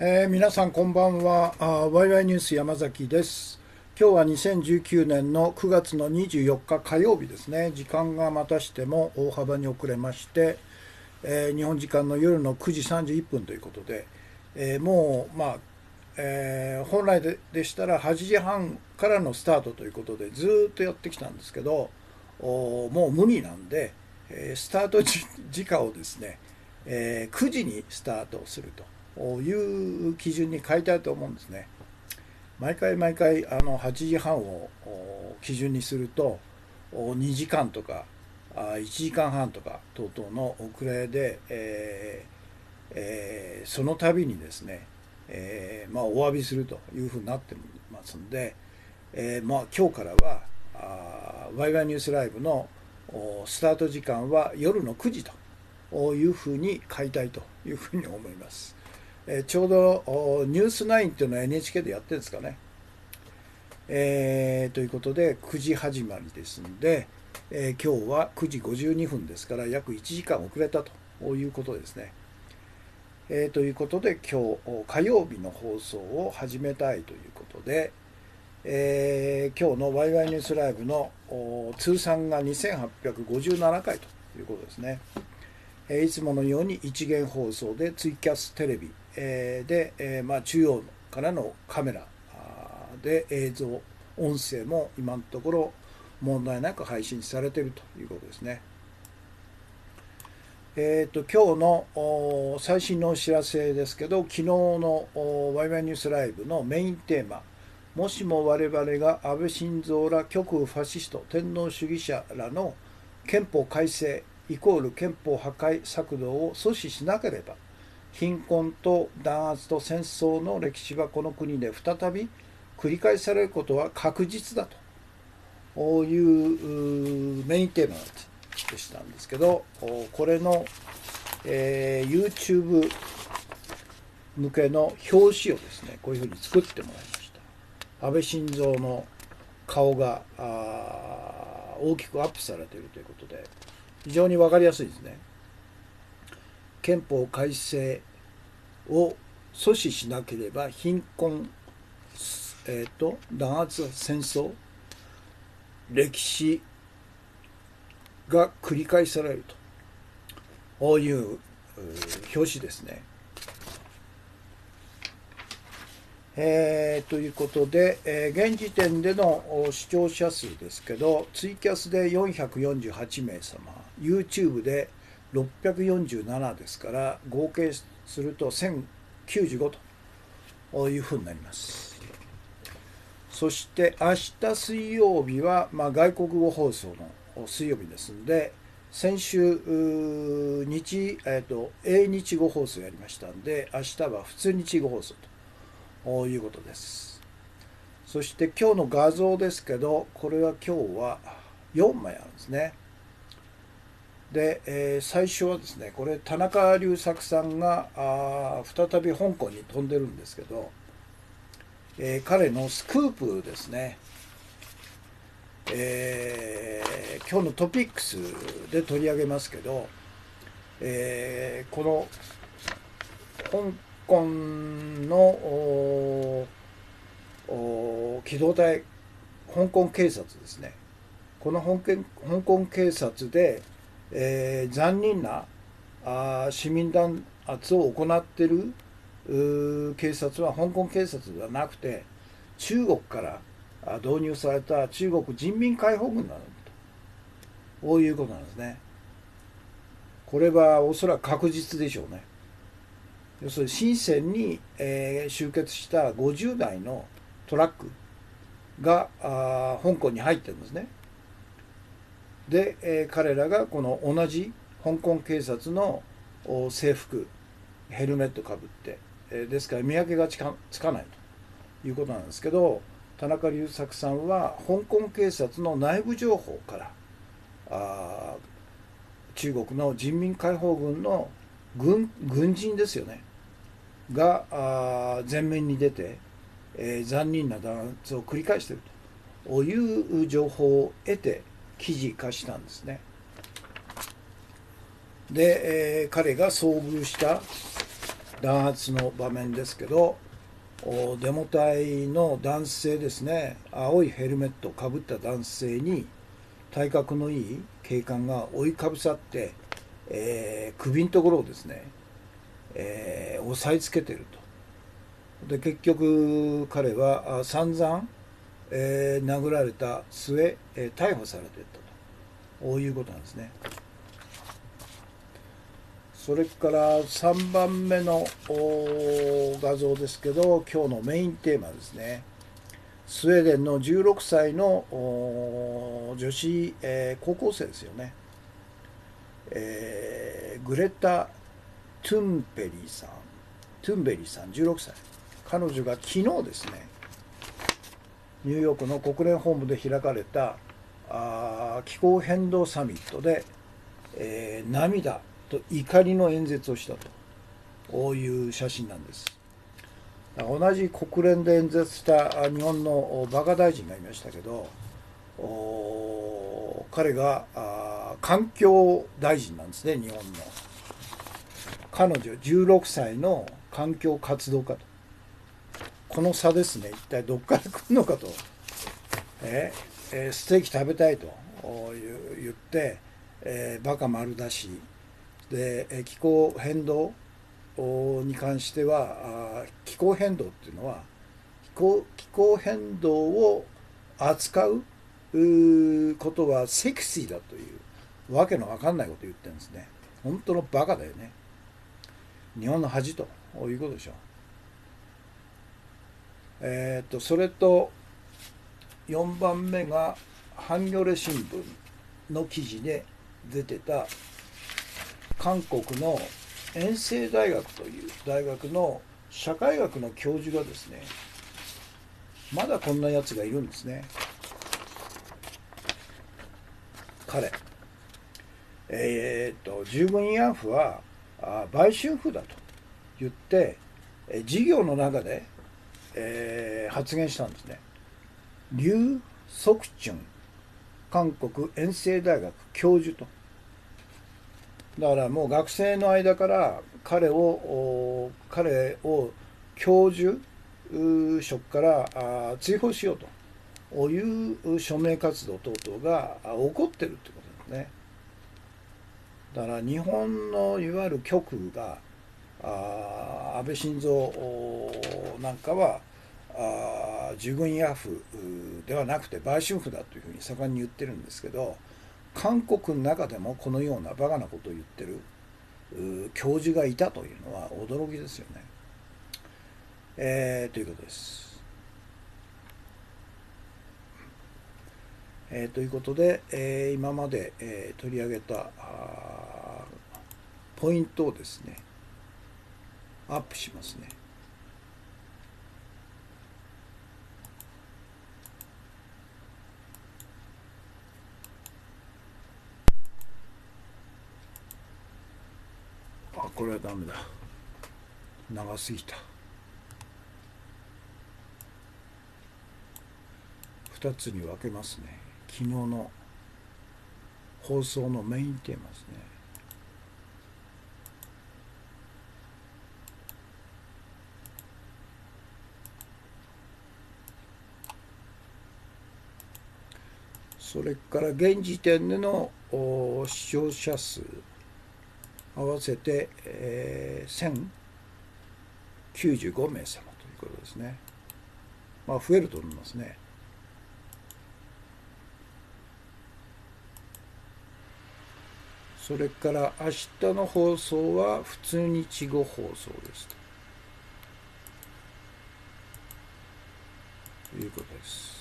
皆さんこんばんは。ワイワイニュース山崎です。今日は2019年の9月の24日火曜日ですね。時間がまたしても大幅に遅れまして、日本時間の夜の9時31分ということで、もう本来でしたら8時半からのスタートということでずーっとやってきたんですけど、もう無理なんで、スタート時間をですね、9時にスタートするという基準に変えたいと思うんですね。毎回毎回8時半を基準にすると2時間とか1時間半とか等々の遅れで、その度にですね、お詫びするというふうになってますんで、今日からはワイワイニュースライブのスタート時間は夜の9時というふうに変えたいというふうに思います。ちょうどニュース9っていうのは NHK でやってるんですかね。ということで9時始まりですんで、今日は9時52分ですから約1時間遅れたということですね。ということで今日火曜日の放送を始めたいということで、今日のワイワイニュースライブの通算が2857回ということですね。いつものように一元放送でツイキャステレビ、で、中央からのカメラで映像音声も今のところ問題なく配信されているということですね。今日の最新のお知らせですけど、昨日のワイワイニュースライブのメインテーマ、もしも我々が安倍晋三ら極右ファシスト天皇主義者らの憲法改正イコール憲法破壊策動を阻止しなければ、貧困と弾圧と戦争の歴史はこの国で再び繰り返されることは確実だというメインテーマでしたんですけど、これの、YouTube 向けの表紙をですね、こういうふうに作ってもらいました。安倍晋三の顔が大きくアップされているということで、非常に分かりやすいですね。憲法改正を阻止しなければ貧困、弾圧、戦争、歴史が繰り返されるという表紙ですね。ということで、現時点での視聴者数ですけど、ツイキャスで448名様、YouTube で647ですから、合計すると1095というふうになります。そして明日水曜日は、外国語放送の水曜日ですので、先週英日語放送やりましたんで、明日は普通日語放送ということです。そして今日の画像ですけど、これは今日は4枚あるんですね。で、最初はですね、これ田中隆作さんが再び香港に飛んでるんですけど、彼のスクープですね、今日のトピックスで取り上げますけど、この香港の機動隊、香港警察ですね、この香港警察で、残忍な市民弾圧を行っている警察は香港警察ではなくて、中国から導入された中国人民解放軍なのということなんですね。これはおそらく確実でしょうね。要するに深センに、集結した50台のトラックが香港に入ってるんですね。で、彼らがこの同じ香港警察の制服、ヘルメットかぶって、ですから見分けがつかないということなんですけど、田中隆作さんは香港警察の内部情報から中国の人民解放軍の軍人ですよねが前面に出て、残忍な弾圧を繰り返しているという情報を得て記事化したんですね。で、彼が遭遇した弾圧の場面ですけど、デモ隊の男性ですね、青いヘルメットをかぶった男性に体格のいい警官が追いかぶさって、首のところをですね、押さえつけていると。で結局彼は散々、殴られた末、逮捕されていったと、こういうことなんですね。それから3番目の画像ですけど、今日のメインテーマですね。スウェーデンの16歳の女子、高校生ですよね、グレタ・トゥンベリーさん、16歳。彼女が昨日ですね、ニューヨークの国連本部で開かれた気候変動サミットで、涙と怒りの演説をしたと、こういう写真なんです。同じ国連で演説した日本の馬鹿大臣がいましたけど、彼が環境大臣なんですね、日本の。彼女16歳の環境活動家と。この差ですね、一体どっから来るのかと。ステーキ食べたいと言って、バカ丸出しで、気候変動に関しては、気候変動っていうのは気候変動を扱うことはセクシーだというわけのわかんないことを言ってるんですね。本当のバカだよね。日本の恥ということでしょう。それと4番目がハンギョレ新聞の記事で出てた韓国の延世大学という大学の社会学の教授がですね、まだこんなやつがいるんですね。彼、従軍慰安婦は売春婦だと言って、授業の中で、発言したんですね。リュウ・ソクチュン韓国延世大学教授と。だからもう学生の間から彼を教授職から追放しようという署名活動等々が起こってるってことですね。だから日本のいわゆる極右が安倍晋三なんかは従軍慰安婦ではなくて売春婦だというふうに盛んに言ってるんですけど、韓国の中でもこのようなバカなことを言ってる教授がいたというのは驚きですよね。ということです。ということで、今まで、取り上げたポイントをですね、アップしますね。これはダメだ。長すぎた。2つに分けますね。昨日の放送のメインテーマですね。それから現時点での視聴者数合わせて、1095名様ということですね。まあ増えると思いますね。それから明日の放送は普通日語放送ですということです。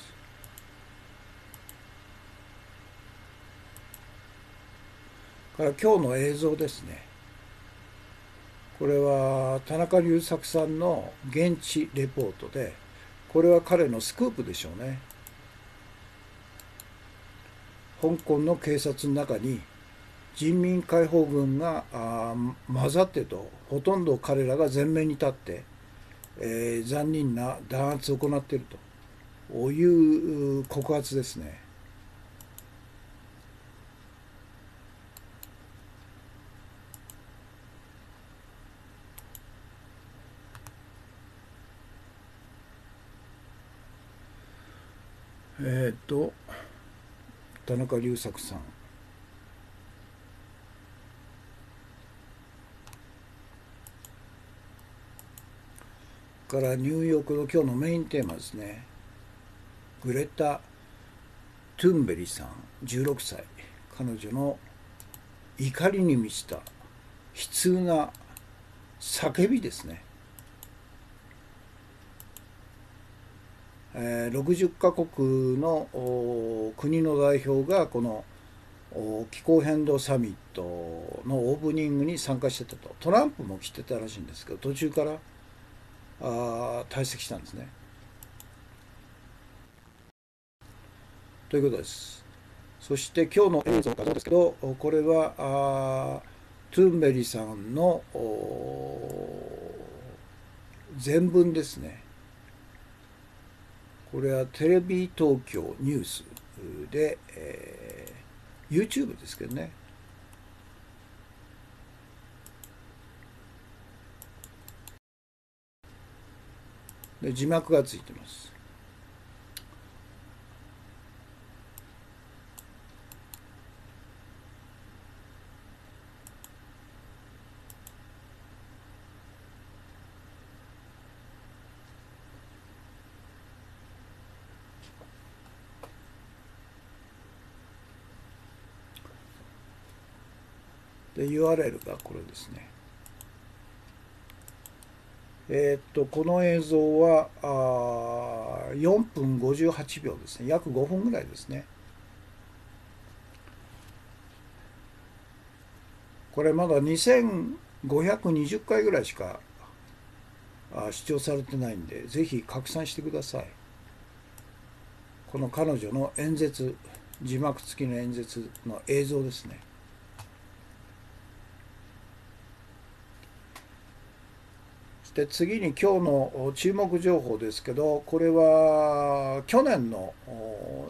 から今日の映像ですね。これは田中隆作さんの現地レポートで、これは彼のスクープでしょうね。香港の警察の中に人民解放軍が混ざってと、ほとんど彼らが前面に立って、残忍な弾圧を行っているという告発ですね。田中隆作さんからニューヨークの今日のメインテーマですね。グレタ・トゥンベリさん16歳、彼女の怒りに満ちた悲痛な叫びですね。60カ国の国の代表がこの気候変動サミットのオープニングに参加してたと。トランプも来てたらしいんですけど、途中から退席したんですね。ということです。そして今日の映像画像ですけど、これはトゥンベリさんの全文ですね。これはテレビ東京ニュースで、YouTube ですけどね。で字幕がついてます。で URL がこれですね。この映像は4分58秒ですね。約5分ぐらいですね。これまだ2520回ぐらいしか視聴されてないんで、ぜひ拡散してください。この彼女の演説、字幕付きの演説の映像ですね。で次に今日の注目情報ですけど、これは去年の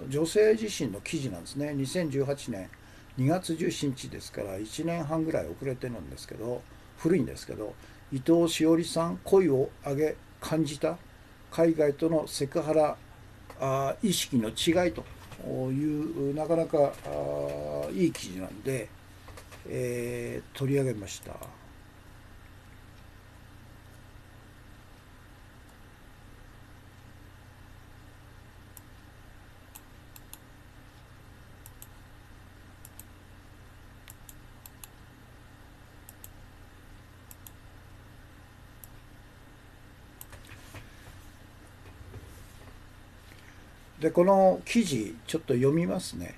女性自身の記事なんですね。2018年2月17日ですから1年半ぐらい遅れてるんですけど、古いんですけど、伊藤詩織さん声を上げ感じた海外とのセクハラ意識の違いというなかなかいい記事なんで、取り上げました。でこの記事ちょっと読みますね。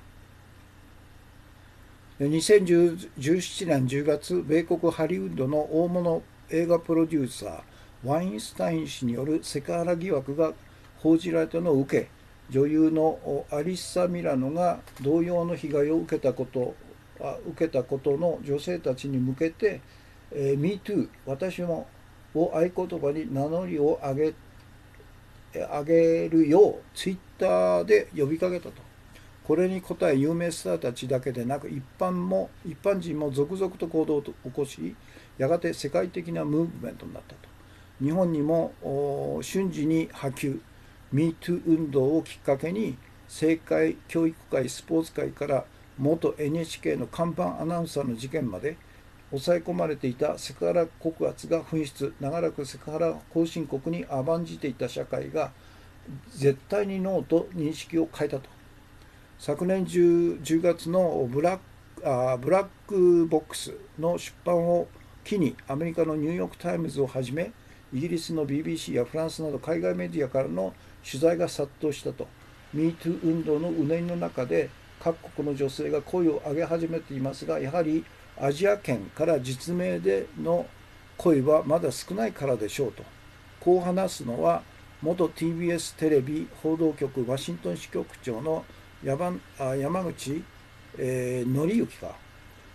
2017年10月、米国ハリウッドの大物映画プロデューサーワインスタイン氏によるセクハラ疑惑が報じられたのを受け、女優のアリッサ・ミラノが同様の被害を受けたことの女性たちに向けて「MeToo 私も」を合言葉に名乗りを上げるようツイッターで呼びかけたと。これに応え有名スターたちだけでなく一般人も続々と行動を起こし、やがて世界的なムーブメントになったと。日本にも瞬時に波及、MeToo 運動をきっかけに政界、教育界、スポーツ界から元 NHK の看板アナウンサーの事件まで抑え込まれていたセクハラ告発が噴出、長らくセクハラ後進国に甘んじていた社会が絶対にノーと認識を変えたと。昨年 10月のブラックボックスの出版を機にアメリカのニューヨーク・タイムズをはじめイギリスの BBC やフランスなど海外メディアからの取材が殺到したと。 MeToo 運動のうねりの中で各国の女性が声を上げ始めていますが、やはりアジア圏から実名での声はまだ少ないからでしょうと。こう話すのは元 TBS テレビ報道局ワシントン支局長の山口、紀之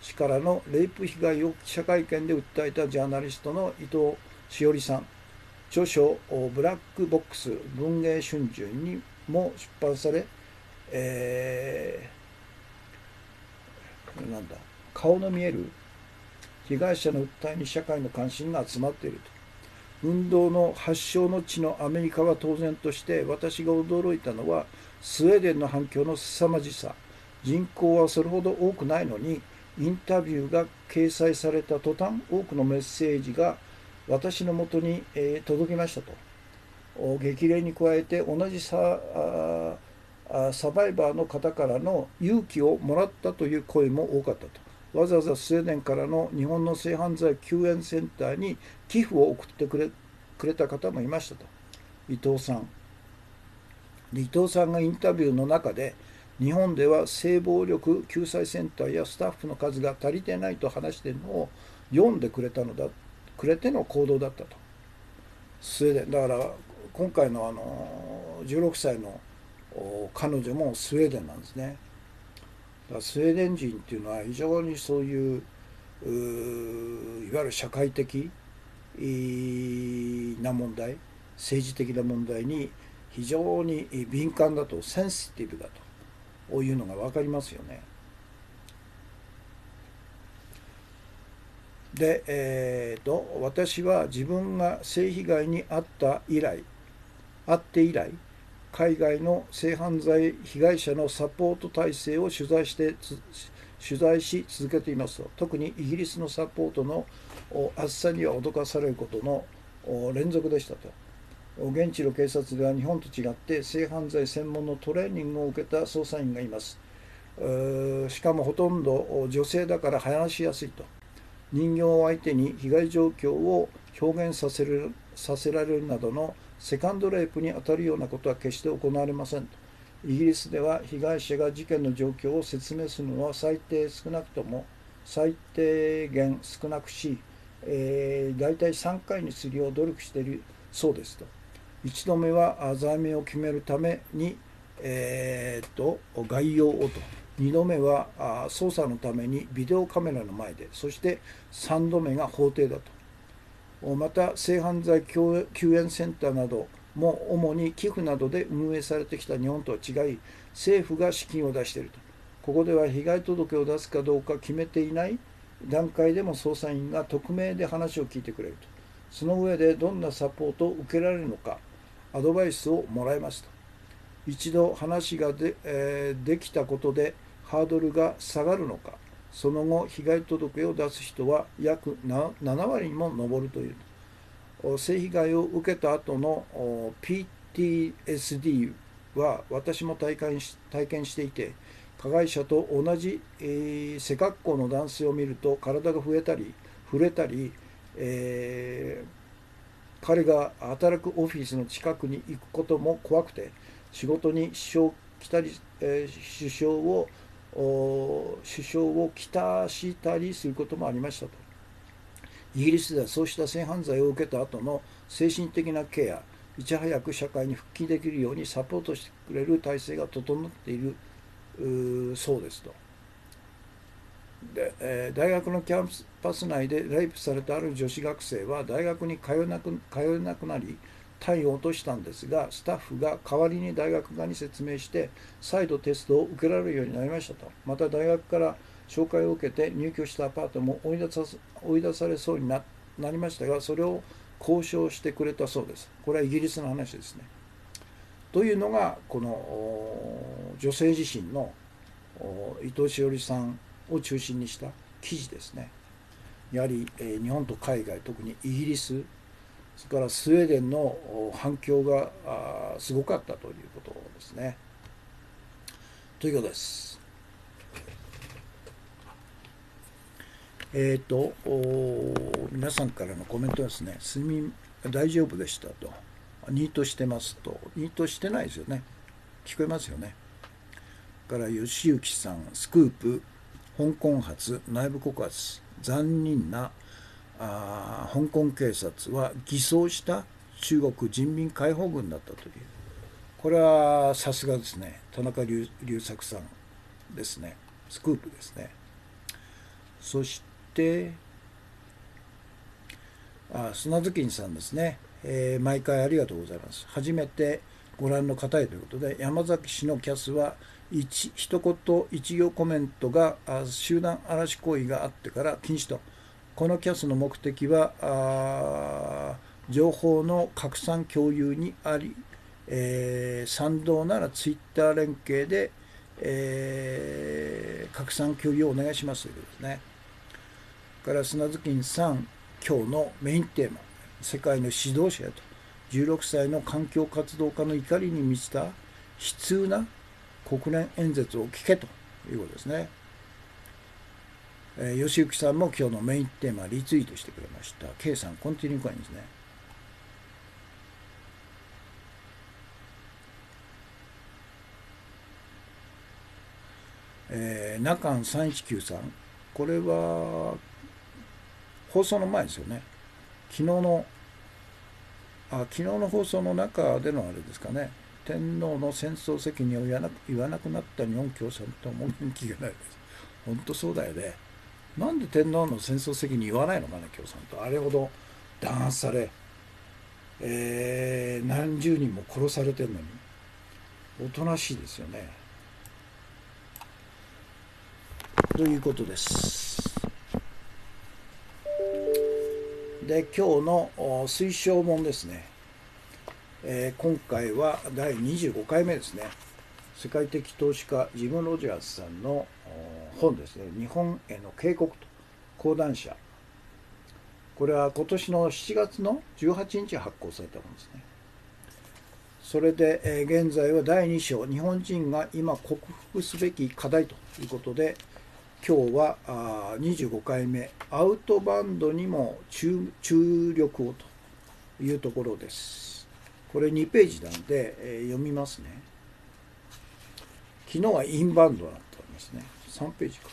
氏からのレイプ被害を記者会見で訴えたジャーナリストの伊藤詩織さん。著書「ブラックボックス文藝春秋」にも出版され、なんだ顔の見える被害者の訴えに社会の関心が集まっていると。運動の発祥の地のアメリカは当然として、私が驚いたのはスウェーデンの反響の凄まじさ。人口はそれほど多くないのに、インタビューが掲載された途端、多くのメッセージが私のもとに届きましたと。激励に加えて、同じサバイバーの方からの勇気をもらったという声も多かったと。わざわざスウェーデンからの日本の性犯罪救援センターに寄付を送ってくれた方もいましたと。伊藤さん。伊藤さんがインタビューの中で、日本では性暴力救済センターやスタッフの数が足りてないと話しているのを読んでくれての行動だったと。スウェーデンだから、今回の16歳の彼女もスウェーデンなんですね。だからスウェーデン人っていうのは非常にそういういわゆる社会的な問題、政治的な問題に非常に敏感だと、センシティブだというのが分かりますよね。で、私は自分が性被害に遭って以来、海外の性犯罪被害者のサポート体制を取材し続けていますと。特にイギリスのサポートの厚さには脅かされることの連続でしたと。現地の警察では日本と違って性犯罪専門のトレーニングを受けた捜査員がいます。しかもほとんど女性だから話しやすいと。人形を相手に被害状況を表現させられるなどのセカンドレイプに当たるようなことは決して行われませんと。イギリスでは被害者が事件の状況を説明するのは最低限少なくし、大体3回にするよう努力しているそうですと。1度目は罪名を決めるために、概要をと。2度目は捜査のためにビデオカメラの前で、そして3度目が法廷だと。また性犯罪救援センターなども主に寄付などで運営されてきた日本とは違い、政府が資金を出していると。ここでは被害届を出すかどうか決めていない段階でも捜査員が匿名で話を聞いてくれると。その上でどんなサポートを受けられるのかアドバイスをもらえますと。一度話ができたことでハードルが下がるのか、その後被害届を出す人は約7割にも上るという。性被害を受けた後の PTSD は私も体験していて、加害者と同じ背格好の男性を見ると体が震えたり、彼が働くオフィスの近くに行くことも怖くて、仕事に支障をきたしたりすることもありましたと。イギリスではそうした性犯罪を受けた後の精神的なケア、いち早く社会に復帰できるようにサポートしてくれる体制が整っているそうですと。で、大学のキャンパス内でレイプされたある女子学生は大学に通えなくなり単位を落としたんですが、スタッフが代わりに大学側に説明して再度テストを受けられるようになりましたと。また大学から紹介を受けて入居したアパートも追い出されそうになりましたが、それを交渉してくれたそうです。これはイギリスの話ですね。というのがこの女性自身の伊藤詩織さんを中心にした記事ですね。やはり日本と海外、特にイギリス、それからスウェーデンの反響がすごかったということですね。ということです。皆さんからのコメントですね。大丈夫でしたと。ニートしてますと。ニートしてないですよね。聞こえますよね。から吉行さん、スクープ、香港発内部告発、残忍な香港警察は偽装した中国人民解放軍だったという。これはさすがですね。田中隆作さんですね。スクープですね。そして砂月金さんですね。毎回ありがとうございます。初めてご覧の方へということで、山崎氏のキャスは一言一行コメントが集団嵐行為があってから禁止と。このキャスの目的は情報の拡散共有にあり、賛同ならツイッター連携で、拡散共有をお願いしますということですね。から砂月金さん、今日のメインテーマ、世界の指導者へと16歳の環境活動家の怒りに満ちた悲痛な国連演説を聞けということですね。吉行さんも今日のメインテーマリツイートしてくれました。K さん、コンティニューコインですね。ナカン319さん、これは放送の前ですよね。昨日の放送の中でのあれですかね。天皇の戦争責任を言わなくなった日本共産党も人気がないです。本当そうだよね。なんで天皇の戦争責任言わないのかね、共産党。あれほど弾圧され、何十人も殺されてるのに、おとなしいですよね。ということです。で、今日の推奨本ですね。今回は第25回目ですね。世界的投資家ジム・ロジャースさんの本ですね。日本への警告と講談社。これは今年の7月の18日発行されたものですね。それで現在は第2章、日本人が今克服すべき課題ということで、今日は25回目、アウトバンドにも注力をというところです。これ2ページなんで、読みますね。昨日はインバウンドだったんですね。3ページか。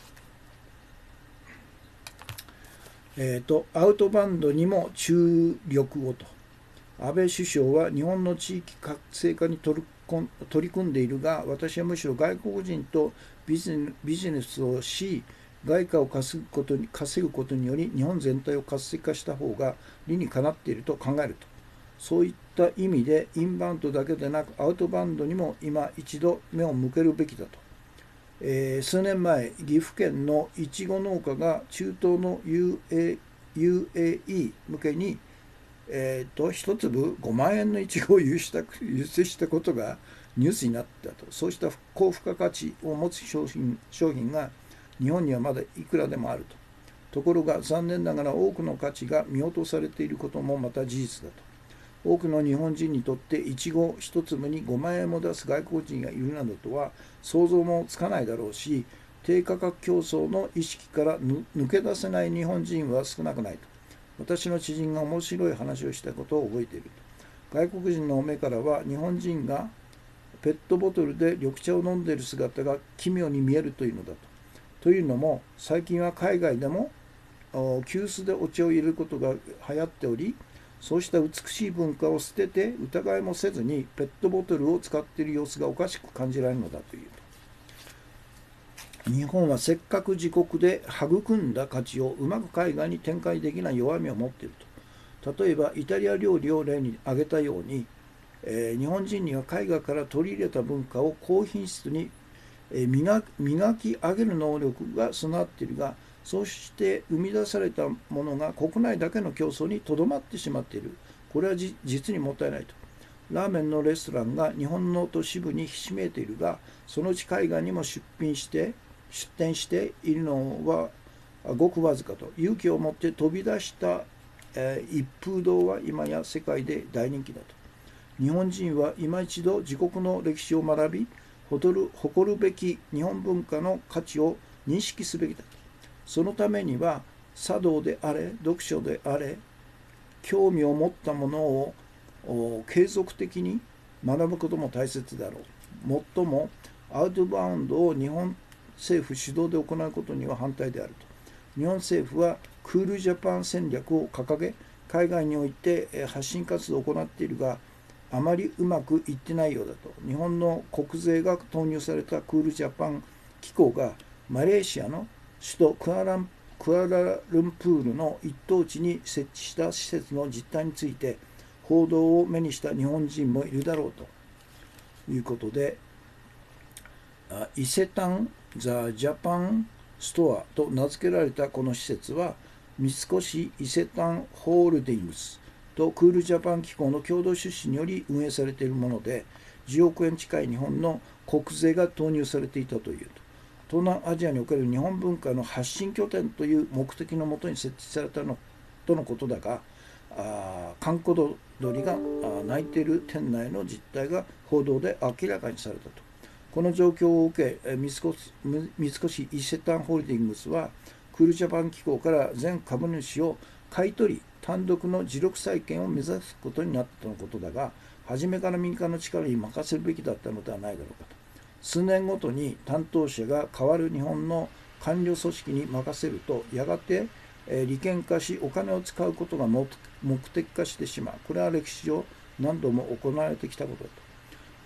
アウトバンドにも注力をと。安倍首相は日本の地域活性化に取り組んでいるが、私はむしろ外国人とビジネスをし、外貨を稼ぐことにより日本全体を活性化した方が理にかなっていると考えると。そういった意味でインバウンドだけでなくアウトバウンドにも今一度目を向けるべきだと。数年前、岐阜県のいちご農家が中東の UAE 向けに一粒5万円のイチゴを輸出したことがニュースになったと。そうした高付加価値を持つ商品が日本にはまだいくらでもあると。ところが残念ながら多くの価値が見落とされていることもまた事実だと。多くの日本人にとってイチゴ一粒に5万円も出す外国人がいるなどとは想像もつかないだろうし、低価格競争の意識から抜け出せない日本人は少なくないと。私の知人が面白い話をしたことを覚えていると。外国人の目からは日本人がペットボトルで緑茶を飲んでいる姿が奇妙に見えるというのだと。というのも最近は海外でも急須でお茶を入れることが流行っており、そうした美しい文化を捨てて疑いもせずにペットボトルを使っている様子がおかしく感じられるのだというと。日本はせっかく自国で育んだ価値をうまく海外に展開できない弱みを持っていると。例えばイタリア料理を例に挙げたように、日本人には海外から取り入れた文化を高品質に磨き上げる能力が備わっているが、そうして生み出されたものが国内だけの競争にとどまってしまっている。これは実にもったいないと。ラーメンのレストランが日本の都市部にひしめいているが、そのうち海外にも出店しているのはごくわずかと。勇気を持って飛び出した一風堂は今や世界で大人気だと。日本人は今一度自国の歴史を学び、誇るべき日本文化の価値を認識すべきだと。そのためには茶道であれ読書であれ興味を持ったものを継続的に学ぶことも大切だろう。もっともアウトバウンドを日本政府主導で行うことには反対であると。日本政府はクールジャパン戦略を掲げ、海外において発信活動を行っているが、あまりうまくいってないようだと。日本の国税が投入されたクールジャパン機構がマレーシアの首都クアラルンプールの一等地に設置した施設の実態について報道を目にした日本人もいるだろうということで、伊勢丹ザ・ジャパンストアと名付けられたこの施設は三越伊勢丹ホールディングスとクールジャパン機構の共同出資により運営されているもので、10億円近い日本の国税が投入されていたというと、東南アジアにおける日本文化の発信拠点という目的のもとに設置されたのとのことだが、閑古鳥が鳴いている店内の実態が報道で明らかにされたと。この状況を受け、三越伊勢丹ホールディングスはクールジャパン機構から全株主を買い取り、単独の自力再建を目指すことになったとのことだが、初めから民間の力に任せるべきだったのではないだろうかと。数年ごとに担当者が変わる日本の官僚組織に任せると、やがて利権化し、お金を使うことが目的化してしまう。これは歴史上何度も行われてきたことだ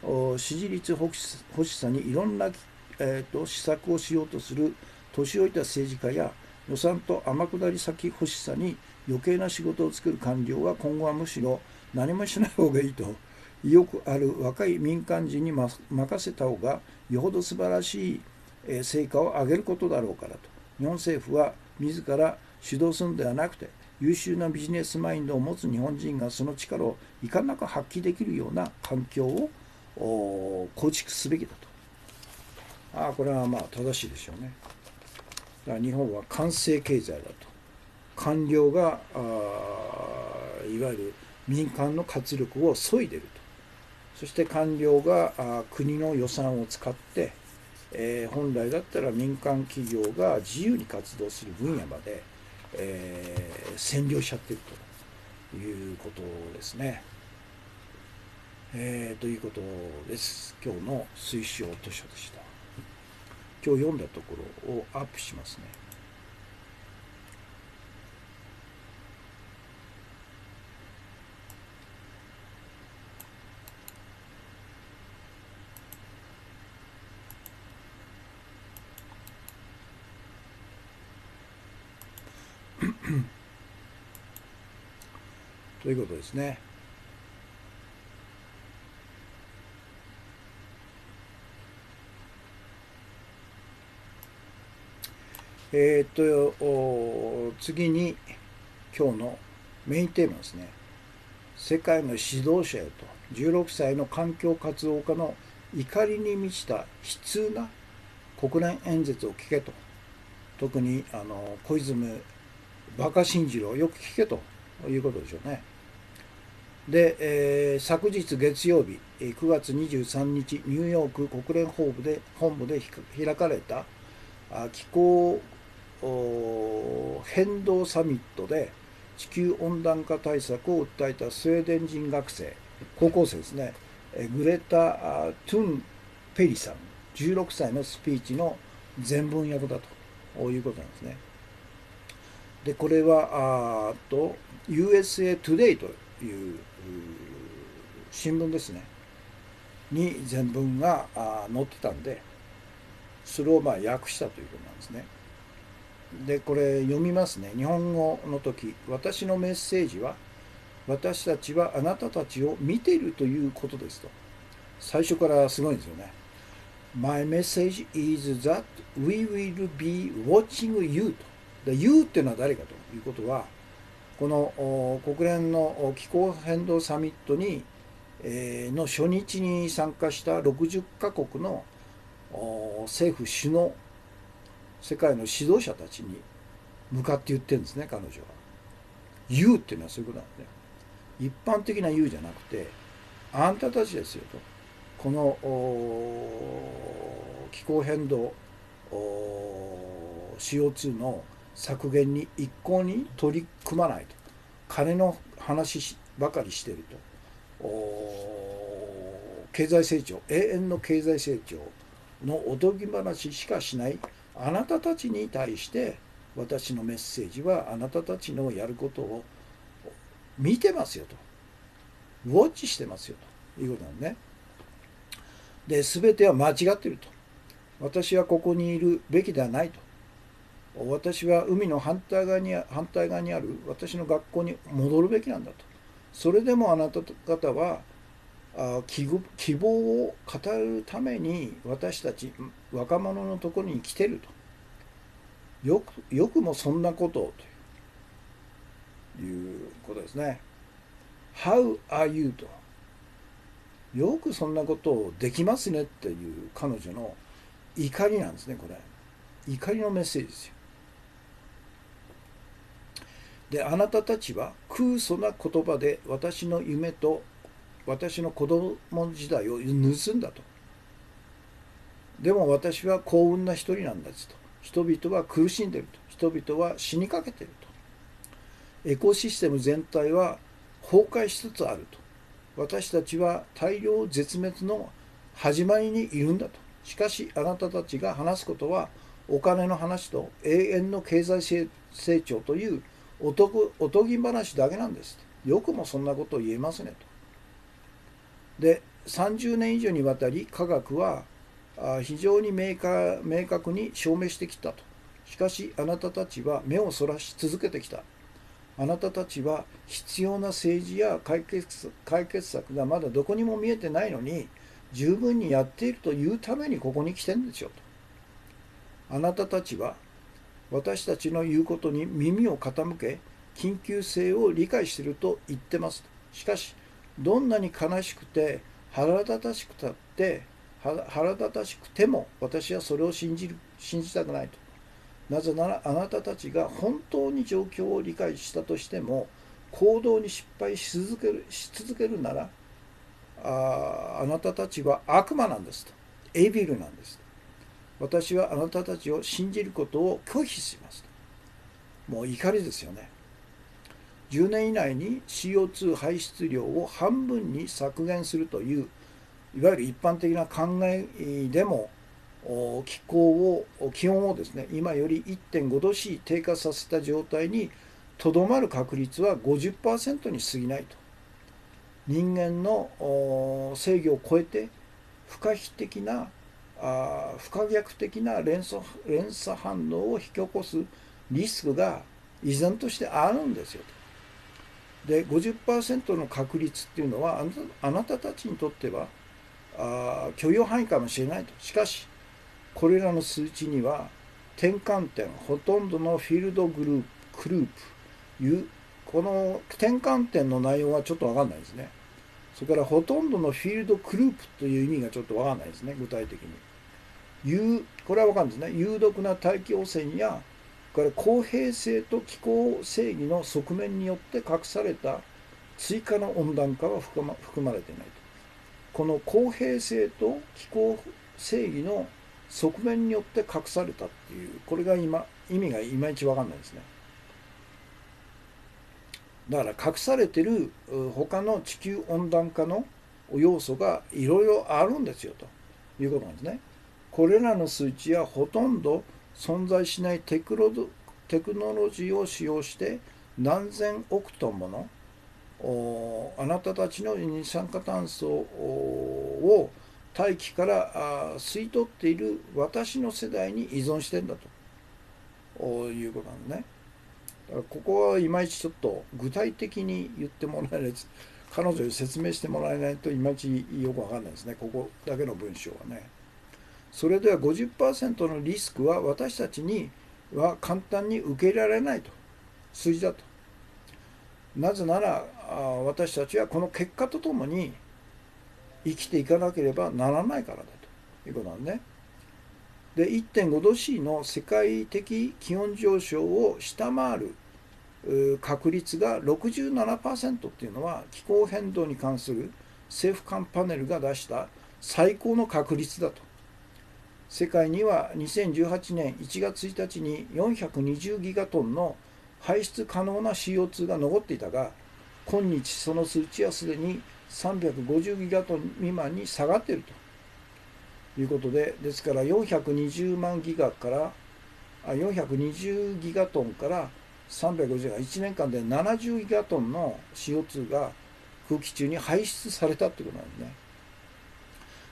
と。支持率欲しさにいろんな、施策をしようとする年老いた政治家や、予算と天下り先欲しさに余計な仕事を作る官僚は、今後はむしろ何もしない方がいいと、意欲ある若い民間人に任せた方がよほど素晴らしい成果を上げることだろうからと。日本政府は自ら主導するのではなくて、優秀なビジネスマインドを持つ日本人がその力をいかんなく発揮できるような環境を構築すべきだと。これはまあ正しいでしょうね。だから日本は官製経済だと。官僚がいわゆる民間の活力を削いでいると。そして官僚が国の予算を使って、本来だったら民間企業が自由に活動する分野まで、占領しちゃっているということですね。ということです。今日の推奨図書でした。今日読んだところをアップしますね。ということですね。次に今日のメインテーマですね。世界の指導者へと16歳の環境活動家の怒りに満ちた悲痛な国連演説を聞けと。特に小泉バカ信じろよく聞けということでしょうね。で、昨日月曜日9月23日ニューヨーク国連本部で開かれた気候変動サミットで地球温暖化対策を訴えたスウェーデン人学生、高校生ですね、グレタ・トゥンペリさん16歳のスピーチの全文訳だということなんですね。でこれはUSA Today という新聞ですねに全文が載ってたんで、それを訳したということなんですね。でこれ読みますね。日本語の時、私のメッセージは、私たちはあなたたちを見ているということですと。最初からすごいんですよね。My message is that we will be watching you と。で You っていうのは誰かということは、この国連の気候変動サミットにの初日に参加した60カ国の政府首脳、世界の指導者たちに向かって言ってるんですね、彼女は。言うっていうのはそういうことなんで、ね、一般的な言うじゃなくて、あんたたちですよと。この気候変動 CO2 の削減に一向に取り組まないと、金の話ばかりしてると、経済成長、永遠の経済成長のおとぎ話しかしないあなたたちに対して、私のメッセージはあなたたちのやることを見てますよと、ウォッチしてますよということなんね。で全ては間違っていると。私はここにいるべきではないと。私は海の反対側にある私の学校に戻るべきなんだと。それでもあなた方は希望を語るために私たち若者のところに来てると。よくもそんなことをということですね。How are you と。よくそんなことをできますねっていう彼女の怒りなんですね、これ。怒りのメッセージですよ。で、あなたたちは空疎な言葉で私の夢と私の子供時代を盗んだと。でも私は幸運な一人なんですと。人々は苦しんでいると。人々は死にかけていると。エコシステム全体は崩壊しつつあると。私たちは大量絶滅の始まりにいるんだと。しかしあなたたちが話すことはお金の話と永遠の経済成長というおとぎ話だけなんです。よくもそんなことを言えますねと。で、30年以上にわたり科学は非常に明確に証明してきたと。しかしあなたたちは目をそらし続けてきた。あなたたちは必要な政治や解決策がまだどこにも見えてないのに十分にやっているというためにここに来てるんですよと。あなたたちは私たちの言うことに耳を傾け緊急性を理解していると言ってますと。しかしどんなに悲しくて腹立たしくても私はそれを信じたくないと。なぜならあなたたちが本当に状況を理解したとしても行動に失敗し続けるならあなたたちは悪魔なんですと。エビルなんですと。私はあなたたちを信じることを拒否しますと。もう怒りですよね。10年以内に CO2 排出量を半分に削減するといういわゆる一般的な考えでも気温をですね、今より 1.5 度 C 低下させた状態にとどまる確率は 50% に過ぎないと。人間の制御を超えて不可逆的な連鎖反応を引き起こすリスクが依然としてあるんですよと。で、50% の確率っていうのはあなたたちにとっては許容範囲かもしれないと。しかしこれらの数値には転換点、ほとんどのフィールドグループ、この転換点の内容はちょっと分かんないですね。それからほとんどのフィールドグループという意味がちょっと分かんないですね、具体的に。これは分かるんですね。有毒な大気汚染や、これ公平性と気候正義の側面によって隠された追加の温暖化は含まれていないと。この公平性と気候正義の側面によって隠されたっていう、これが意味がいまいち分かんないですね。だから隠されてる他の地球温暖化の要素がいろいろあるんですよということなんですね。これらの数値はほとんど存在しないテクノロジーを使用して何千億トンものあなたたちの二酸化炭素を大気から吸い取っている私の世代に依存してんだということなんですね。だからここはいまいちちょっと具体的に言ってもらえない、彼女に説明してもらえないといまいちよくわかんないですね、ここだけの文章はね。それでは 50% のリスクは私たちには簡単に受け入れられないと数字だと。なぜなら私たちはこの結果とともに生きていかなければならないからだということなんね。で、1.5 度 C の世界的気温上昇を下回る確率が 67% っていうのは気候変動に関する政府間パネルが出した最高の確率だと。世界には2018年1月1日に420ギガトンの排出可能な CO2 が残っていたが、今日その数値はすでに350ギガトン未満に下がっているということで、ですから420ギガトンから350が1年間で70ギガトンの CO2 が空気中に排出されたということなんですね。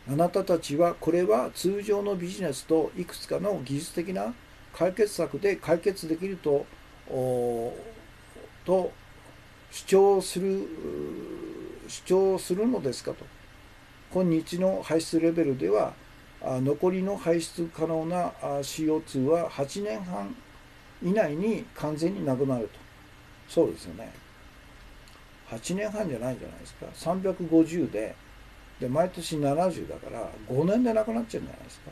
あなたたちはこれは通常のビジネスといくつかの技術的な解決策で解決できると主張するのですかと。今日の排出レベルでは残りの排出可能な CO2 は8年半以内に完全になくなると。そうですよね。8年半じゃないんじゃないですか。350で毎年70だから5年でなくなっちゃうんじゃないですか。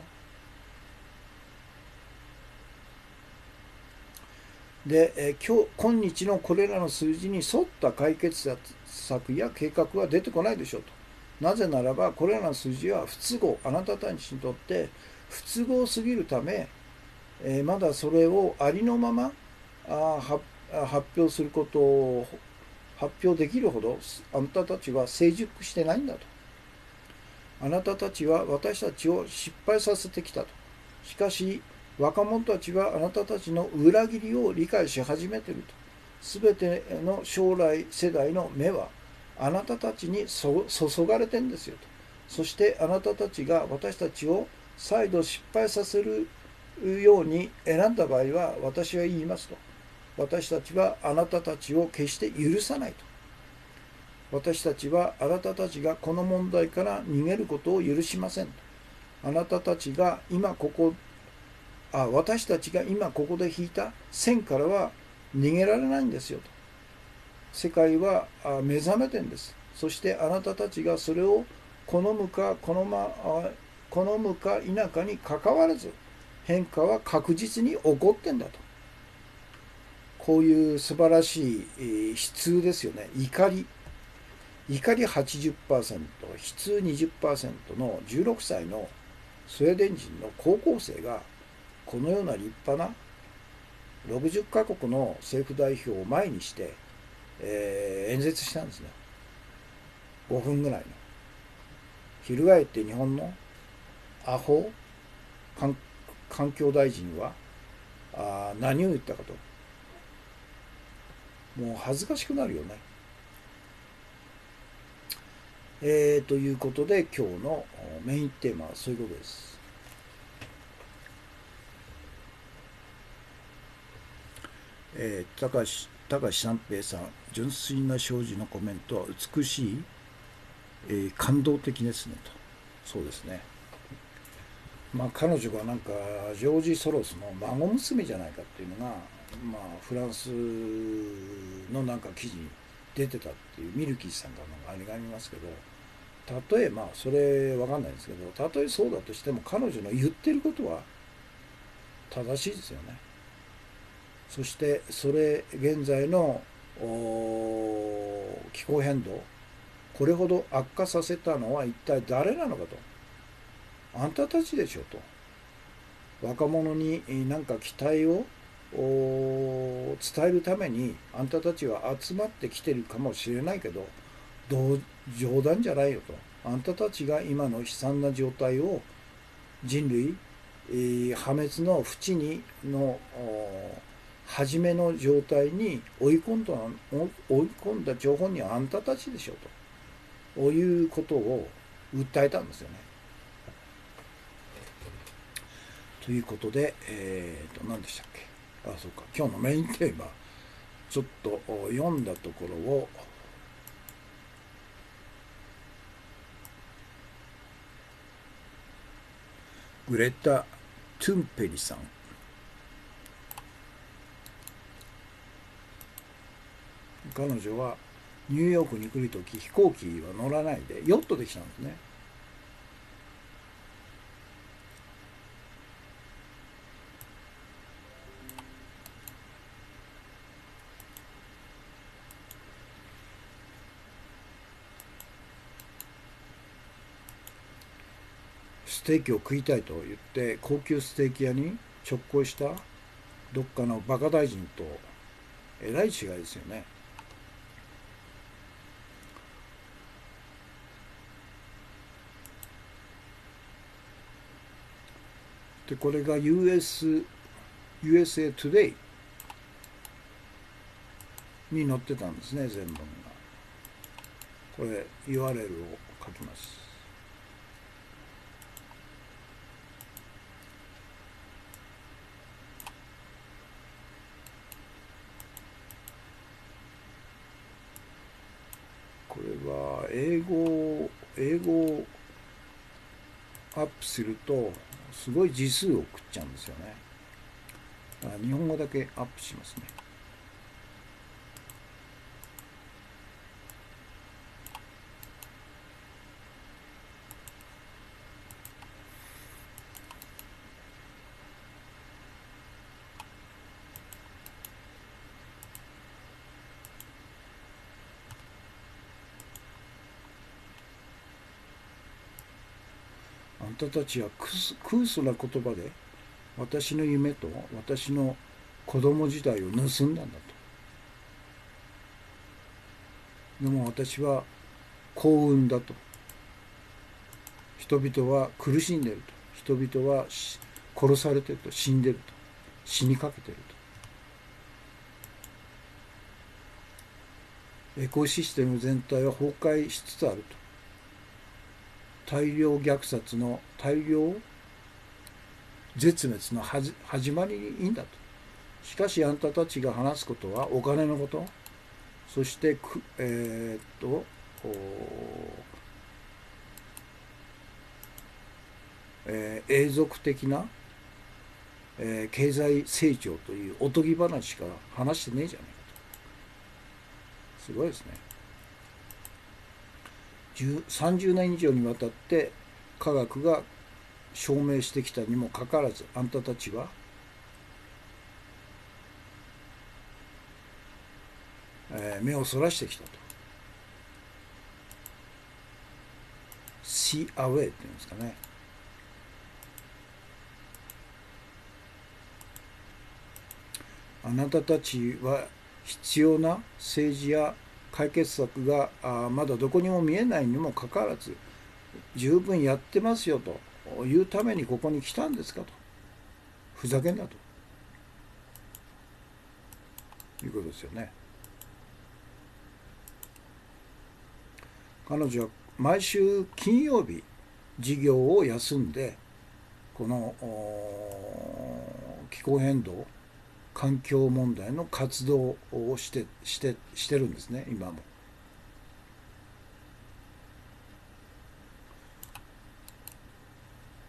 で、今日のこれらの数字に沿った解決策や計画は出てこないでしょうと。なぜならばこれらの数字は不都合、あなたたちにとって不都合すぎるため、まだそれをありのまま発表することを発表できるほどあなたたちは成熟してないんだと。あなたたちは私たちを失敗させてきたと。しかし若者たちはあなたたちの裏切りを理解し始めていると。すべての将来世代の目はあなたたちに注がれてんですよと。そしてあなたたちが私たちを再度失敗させるように選んだ場合は、私は言いますと。私たちはあなたたちを決して許さないと。私たちはあなたたちがこの問題から逃げることを許しませんと。あなたたちが今ここ私たちが今ここで引いた線からは逃げられないんですよと。世界は目覚めてんです。そしてあなたたちがそれを好むか否かにかかわらず、変化は確実に起こってんだと。こういう素晴らしい悲痛ですよね。怒り 80%、悲痛 20% の16歳のスウェーデン人の高校生がこのような立派な60カ国の政府代表を前にして、演説したんですね。5分ぐらいの。翻って日本のアホ環境大臣は何を言ったかと。もう恥ずかしくなるよね。ということで今日のメインテーマはそういうことです。高橋三平さん、純粋な正直のコメントは美しい、感動的ですねと。そうですね。彼女がなんかジョージ・ソロスの孫娘じゃないかっていうのが、フランスのなんか記事に出てたっていうミルキーさんからのあれがありますけど、たとえそれわかんないんですけど、たとえそうだとしても彼女の言ってることは正しいですよね。そしてそれ現在の気候変動、これほど悪化させたのは一体誰なのかと。あんたたちでしょと。若者になんか期待を伝えるためにあんたたちは集まってきてるかもしれないけど、冗談じゃないよと。あんたたちが今の悲惨な状態を人類破滅の淵の初めの状態に追い込んだ張本人はあんたたちでしょということを訴えたんですよね。ということで、何でしたっけ。そうか、今日のメインテーマちょっと読んだところをグレタ・トゥンペリさん、彼女はニューヨークに来るとき飛行機は乗らないでヨットで来たんですね。ステーキを食いたいと言って高級ステーキ屋に直行したどっかのバカ大臣とえらい違いですよね。でこれが USA Today に載ってたんですね、全文が。これ URL を書きます。これは英語をアップするとすごい字数を食っちゃうんですよね。だから日本語だけアップしますね。んたたちは空疎な言葉で私の夢と私の子供時代を盗んだんだと。でも私は幸運だと。人々は苦しんでいると。人々は殺されていると。死んでいると。死にかけていると。エコシステム全体は崩壊しつつあると。大量虐殺の大量絶滅の始まりにいいんだと。しかしあんたたちが話すことはお金のこと、そして永続的な、経済成長というおとぎ話しか話してねえじゃないかと。すごいですね。30年以上にわたって科学が証明してきたにもかかわらず、あんたたちは、目をそらしてきたと。See away っていうんですかね。あなたたちは必要な政治や解決策がまだどこにも見えないにもかかわらず、十分やってますよというためにここに来たんですかと。ふざけんなということですよね。彼女は毎週金曜日授業を休んで、この気候変動環境問題の活動をしてるんですね、今も。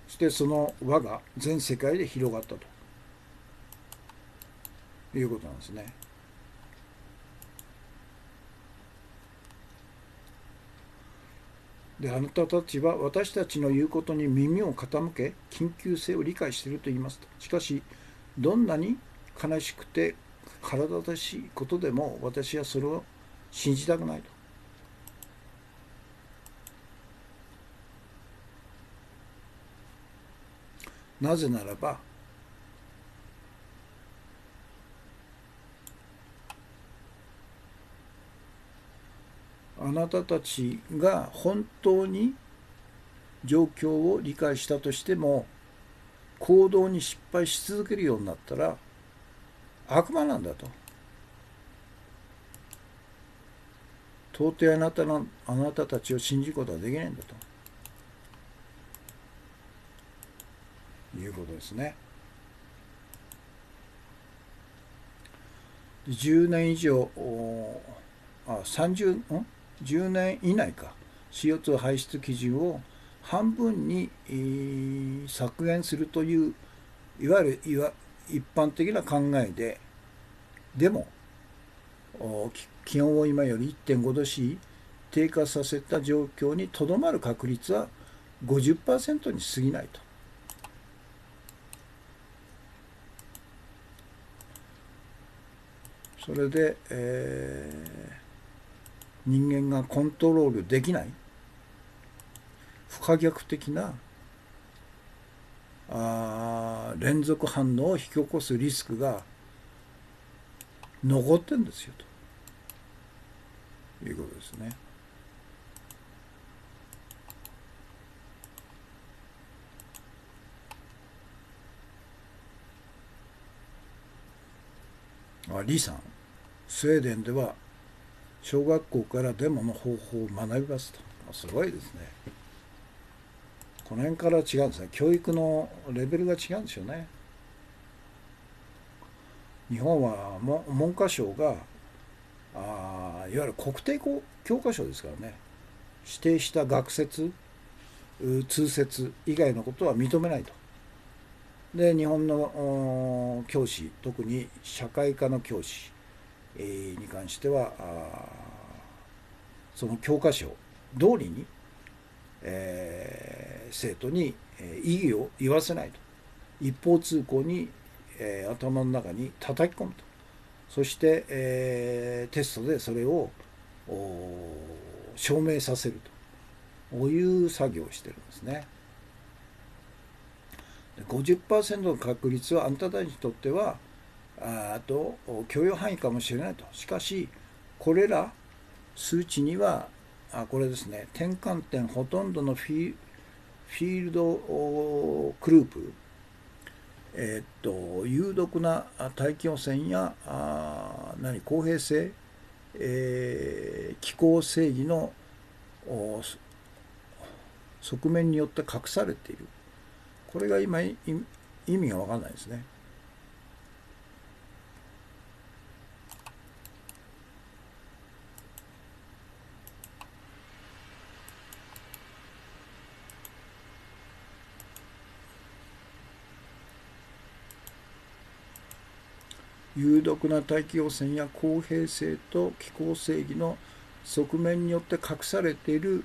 そしてその輪が全世界で広がったということなんですね。で、あなたたちは私たちの言うことに耳を傾け、緊急性を理解していると言いますと。しかし、どんなに悲しくて腹立たしいことでも私はそれを信じたくないと。なぜならば、あなたたちが本当に状況を理解したとしても行動に失敗し続けるようになったら悪魔なんだと。到底あなたたちを信じることはできないんだということですね。10年以上10年以内か CO2 排出基準を半分に削減するといういわゆる一般的な考えでも気温を今より 1.5 度低下させた状況にとどまる確率は 50% に過ぎないと。それで、人間がコントロールできない不可逆的な連続反応を引き起こすリスクが残ってるんですよということですね。李さん、スウェーデンでは小学校からデモの方法を学びますと。すごいですね。この辺から違うんですね。教育のレベルが違うんですよね。日本は文科省がいわゆる国定教科書ですからね、指定した学説通説以外のことは認めないと。で、日本の教師、特に社会科の教師に関してはその教科書通りに、生徒に異議を言わせないと。一方通行に、頭の中に叩き込むと。そして、テストでそれを証明させると。こういう作業をしてるんですね。50%の確率はあなたたちにとっては許容範囲かもしれないと。しかしこれら数値にはこれですね、転換点ほとんどのフィールドグループ、有毒な大気汚染や公平性、気候正義の側面によって隠されている。これが今意味が分かんないですね。有毒な大気汚染や公平性と気候正義の側面によって隠されている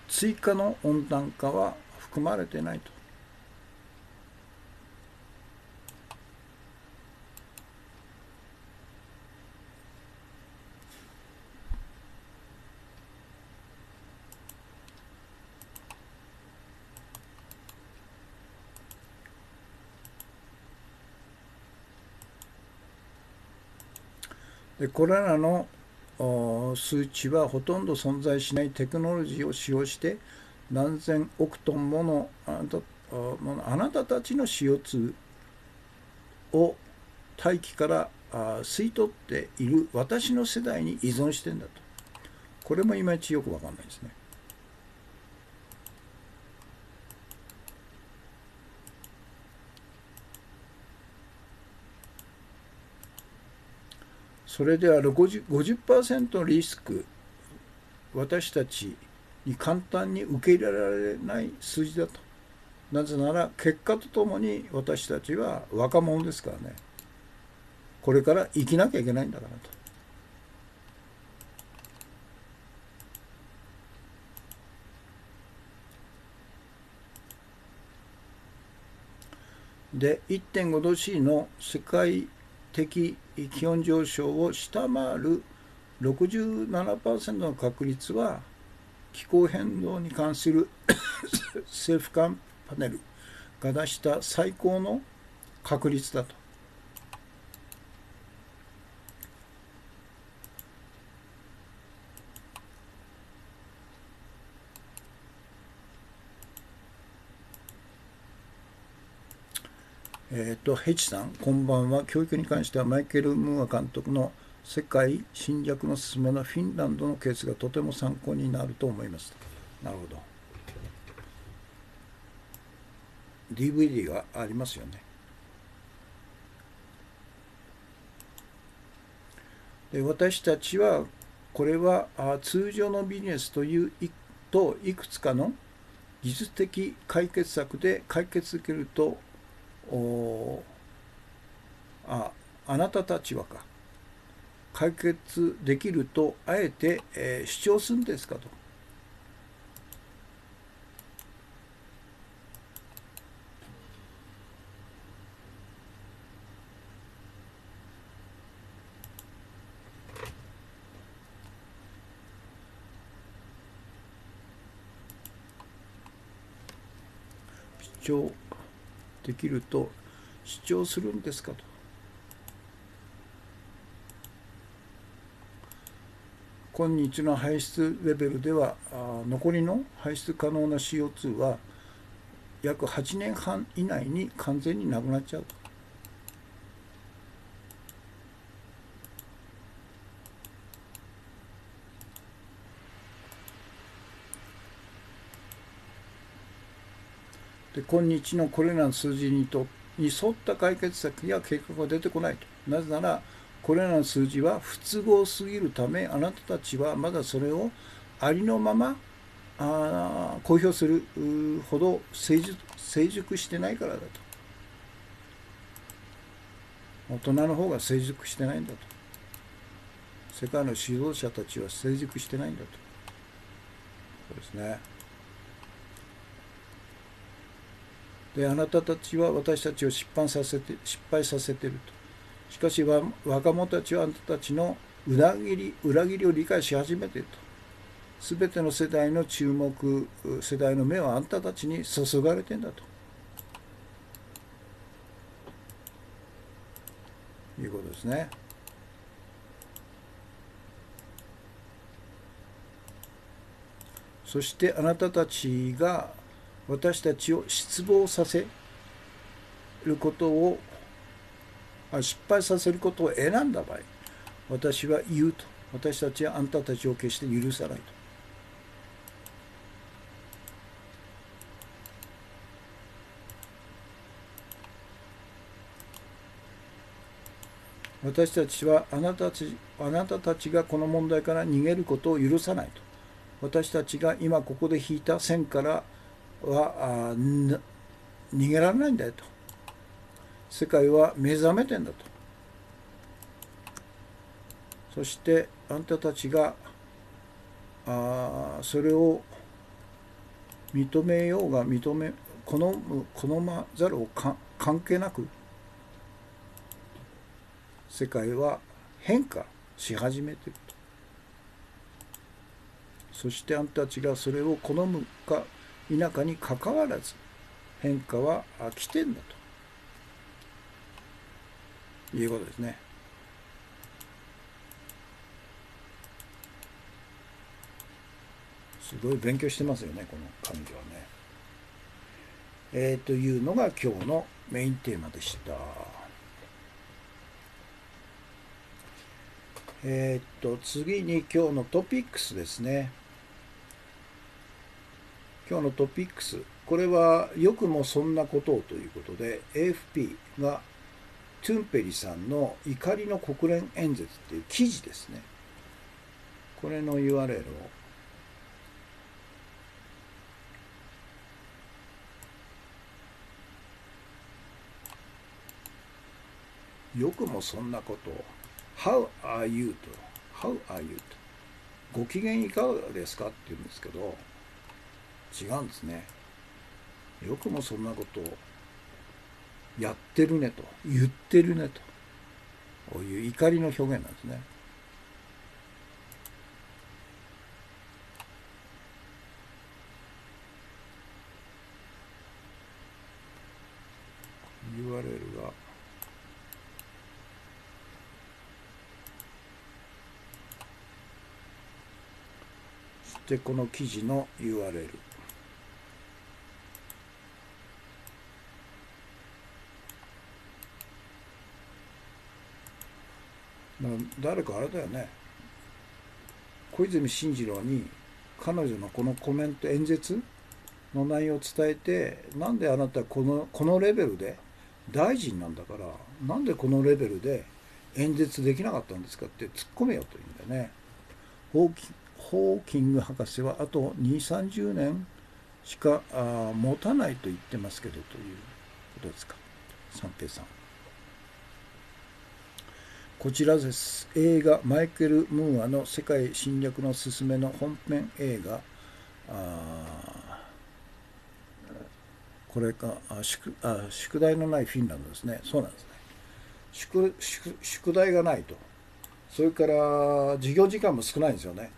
追加の温暖化は含まれていないと。でこれらの数値はほとんど存在しないテクノロジーを使用して何千億トンものあなたたちの CO2 を大気から吸い取っている私の世代に依存してんだと。これもいまいちよく分かんないですね。それでは50% のリスク、私たちに簡単に受け入れられない数字だと。なぜなら結果とともに私たちは若者ですからね。これから生きなきゃいけないんだからと。で 1.5 度 C の世界的気温上昇を下回る 67% の確率は気候変動に関する政府間パネルが出した最高の確率だと。ヘチさん、こんばんは。教育に関してはマイケル・ムーア監督の世界侵略の進めのフィンランドのケースがとても参考になると思います。なるほど。DVD がありますよね。で私たちはこれは通常のビジネスというといくつかの技術的解決策で解決できるとあなたたちは解決できるとあえて、主張するんですかと。主張できると主張するんですかと。今日の排出レベルでは残りの排出可能な CO2 は約8年半以内に完全になくなっちゃうと。で今日のこれらの数字に沿った解決策や計画が出てこないと。なぜならこれらの数字は不都合すぎるため、あなたたちはまだそれをありのまま公表するほど成熟してないからだと。大人の方が成熟してないんだと。世界の指導者たちは成熟してないんだと。そうですね。であなたたちは私たちを失敗させていると。しかし若者たちはあなたたちの裏切りを理解し始めていると。すべての世代の注目、世代の目はあんたたちに注がれてんだということですね。そしてあなたたちが私たちを失望させることを、失敗させることを選んだ場合、私は言うと。私たちはあんたたちを決して許さないと。私たちはあなたたちがこの問題から逃げることを許さないと。私たちが今ここで引いた線からは逃げられないんだよと。世界は目覚めてんだと。そしてあんたたちがそれを認めようが好まざるを関係なく、世界は変化し始めていると。そしてあんたたちがそれを好むか否かにかかわらず、変化は来てんだということですね。すごい勉強してますよね、この彼女はね。というのが今日のメインテーマでした。次に今日のトピックスですね。今日のトピックス。これはよくもそんなことをということで、AFP がトゥンペリさんの怒りの国連演説っていう記事ですね。これの URL を。よくもそんなことを。How are you と。How are you と。ご機嫌いかがですかって言うんですけど、違うんですね。よくもそんなことをやってるねと、言ってるねと、こういう怒りの表現なんですね。URL がそしてこの記事の URL。誰かあれだよね、小泉進次郎に彼女のこのコメント演説の内容を伝えて、なんであなたこのレベルで大臣なんだから、なんでこのレベルで演説できなかったんですかって突っ込めよというんだよね。ホーキング博士はあと2、30年しか持たないと言ってますけどということですか。三平さん。こちらです。映画マイケル・ムーアの世界侵略のすすめの本編映画、これか宿題のないフィンランドですね。そうなんですね。宿題がないと。それから授業時間も少ないんですよね。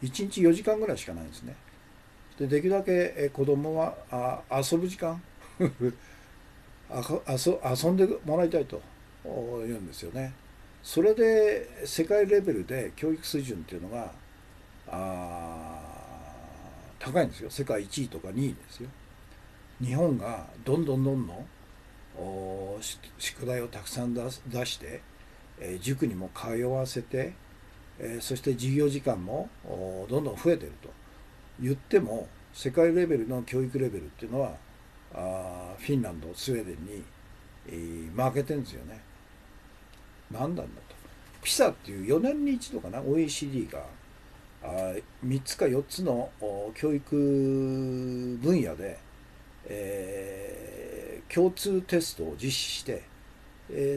1日4時間ぐらいしかないんですね。できるだけ子供は遊ぶ時間遊んでもらいたいと言うんですよね。それで世界レベルで教育水準っていうのが高いんですよ。世界1位とか2位ですよ。日本がどんどん宿題をたくさん出して、塾にも通わせて、そして授業時間もどんどん増えてると言っても、世界レベルの教育レベルっていうのはフィンランド、スウェーデンに、負けてるんですよね。何なんだと。ピサっていう4年に一度かな、 OECD が3つか4つの教育分野で、共通テストを実施して、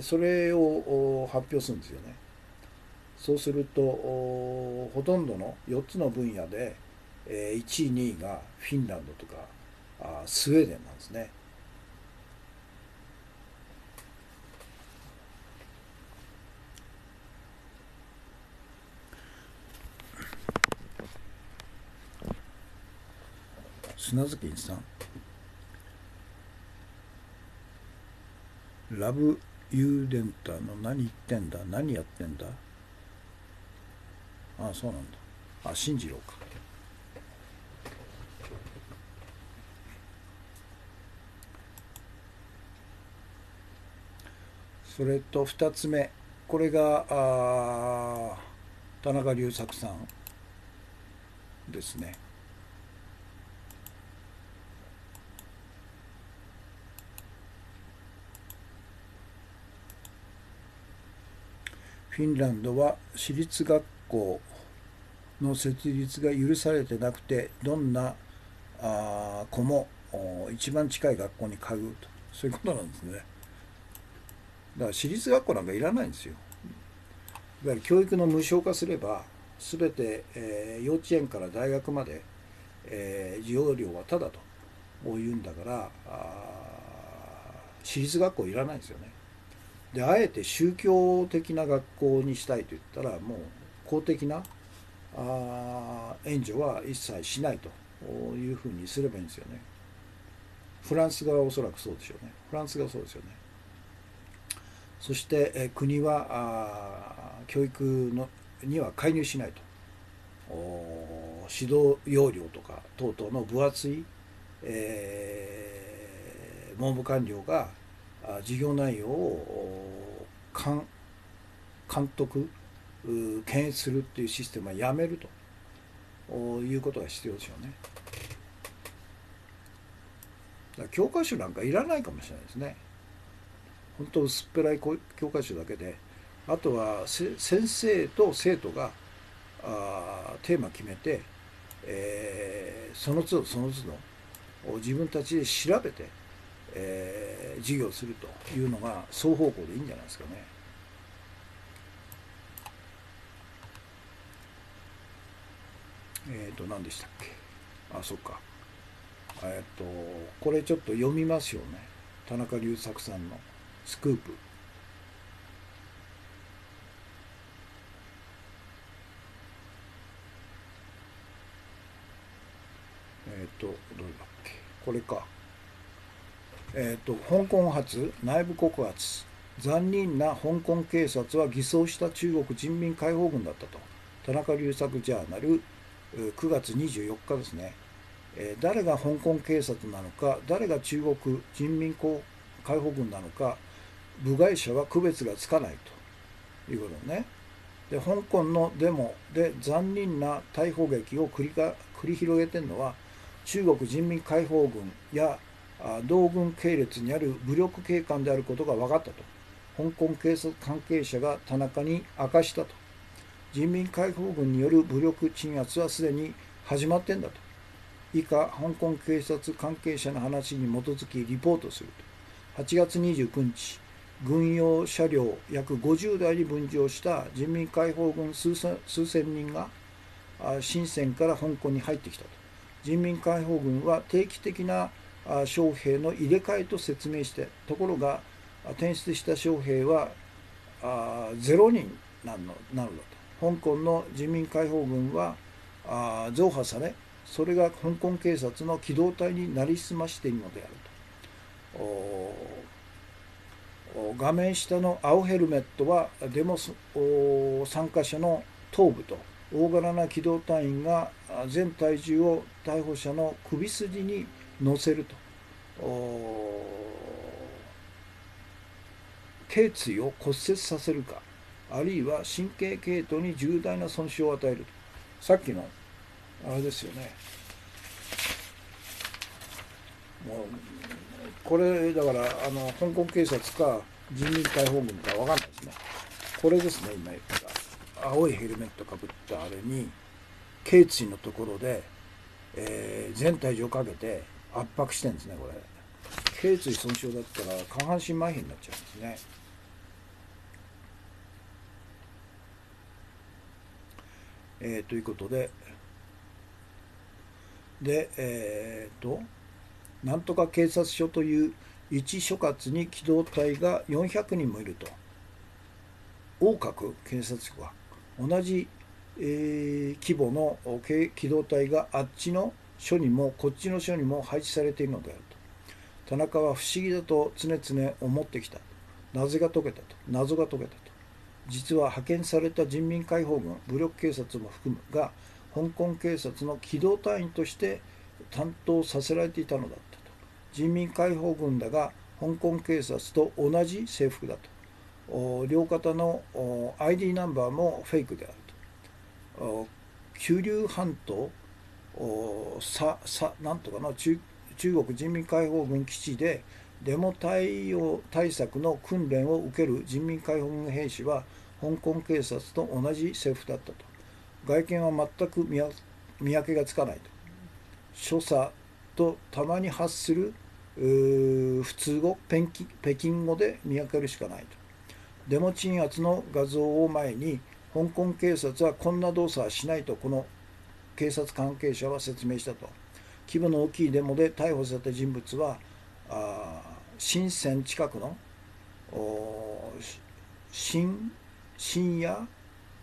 それを発表するんですよね。そうするとほとんどの4つの分野で1位2位がフィンランドとかスウェーデンなんですね。砂月さん、ラブユーデンタの何言ってんだ、何やってんだ。ああ、そうなんだ。あ、進次郎か。それと2つ目、これが田中隆作さんですね。フィンランドは私立学校の設立が許されてなくて、どんな子も一番近い学校に通うと、そういうことなんですね。だから私立学校なんかいらないんですよ。いわゆる教育の無償化すれば、全て、幼稚園から大学まで、授業料はタダと言うんだから、私立学校いらないんですよね。で、あえて宗教的な学校にしたいと言ったら、もう公的な援助は一切しないというふうにすればいいんですよね。フランスがおそらくそうでしょうね。フランスがそうですよね。そして国は教育のには介入しないと。指導要領とか等々の分厚い、文部官僚が授業内容を監督検閲するっていうシステムはやめるということが必要でしょうね。だから教科書なんかいらないかもしれないですね。本当薄っぺらい教科書だけで、あとは先生と生徒がテーマ決めて、その都度その都度自分たちで調べて、授業するというのが双方向でいいんじゃないですかね。何でしたっけ。あ、そっか。これちょっと読みますよね。田中隆作さんのスクープ。どれだっけ。これか。香港発内部告発。残忍な香港警察は偽装した中国人民解放軍だったと。田中隆作ジャーナル9月24日ですね。誰が香港警察なのか、誰が中国人民解放軍なのか、部外者は区別がつかないということね。で、香港のデモで残忍な逮捕劇を繰り広げてるのは、中国人民解放軍や同軍系列にある武力警官であることが分かったと。香港警察関係者が田中に明かしたと。人民解放軍による武力鎮圧はすでに始まってんだと。以下、香港警察関係者の話に基づきリポートすると。8月29日、軍用車両約50台に分乗した人民解放軍数千人が深センから香港に入ってきたと。人民解放軍は定期的な将兵の入れ替えと説明して、ところが転出した将兵は0人なのだと。香港の人民解放軍は増派され、それが香港警察の機動隊になりすましているのであると。画面下の青ヘルメットはデモ参加者の頭部と、大柄な機動隊員が全体重を逮捕者の首筋に乗せると。頸椎を骨折させるか、あるいは神経系統に重大な損傷を与えると。さっきのあれですよね。もうこれだから香港警察か人民解放軍か分かんないですね。これですね、今言った青いヘルメットかぶったあれに頸椎のところで、全体重をかけて圧迫してるんですね。これ頸椎損傷だったら下半身麻痺になっちゃうんですね。ということで、なんとか警察署という一所轄に機動隊が400人もいると。横隔警察署は同じ、規模の機動隊があっちの署にもこっちの署にも配置されているのであると。田中は不思議だと常々思ってきた。謎が解けたと。実は派遣された人民解放軍、武力警察も含むが、香港警察の機動隊員として担当させられていたのだったと。人民解放軍だが、香港警察と同じ制服だと。両肩の ID ナンバーもフェイクであると。九龍半島なんとかの中国人民解放軍基地でデモ対応対策の訓練を受ける人民解放軍兵士は香港警察と同じ制服だったと。外見は全く見分けがつかないと。所作とたまに発する普通語、北京語で見分けるしかないと。デモ鎮圧の画像を前に香港警察はこんな動作はしないとこの警察関係者は説明したと。規模の大きいデモで逮捕された人物は深セン近くの深夜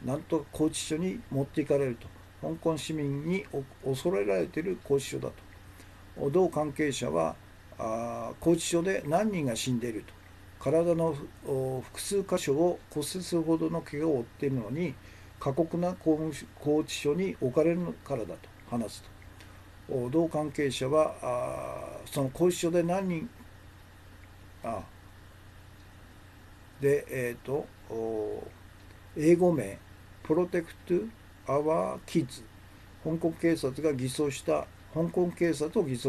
なんと拘置所に持っていかれると。香港市民に恐れられている拘置所だと。同関係者は拘置所で何人が死んでいると。体の複数箇所を骨折するほどの怪我を負っているのに過酷な拘置所に置かれるからだと話すと。同関係者はその拘置所で何人で英語名プロテクト・アワー・キッズ、香港警察を偽装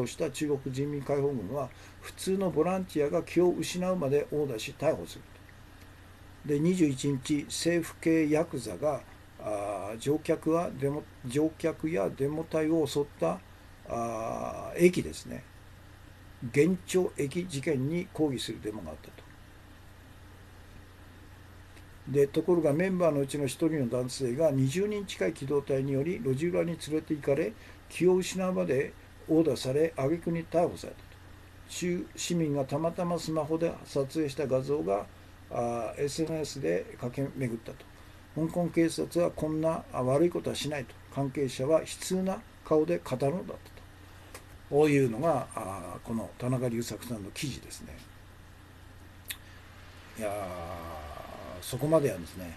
した中国人民解放軍は普通のボランティアが気を失うまで殴打し逮捕すると。で21日政府系ヤクザが乗客やデモ隊を襲った駅ですね、元朝駅事件に抗議するデモがあったと。ところがメンバーのうちの1人の男性が20人近い機動隊により路地裏に連れて行かれ気を失うまで殴打され挙句に逮捕されたと。市民がたまたまスマホで撮影した画像がSNS で駆け巡ったと。香港警察はこんな悪いことはしないと関係者は悲痛な顔で語るのだったと。こういうのがこの田中隆作さんの記事ですね。いやそこまでやんですね。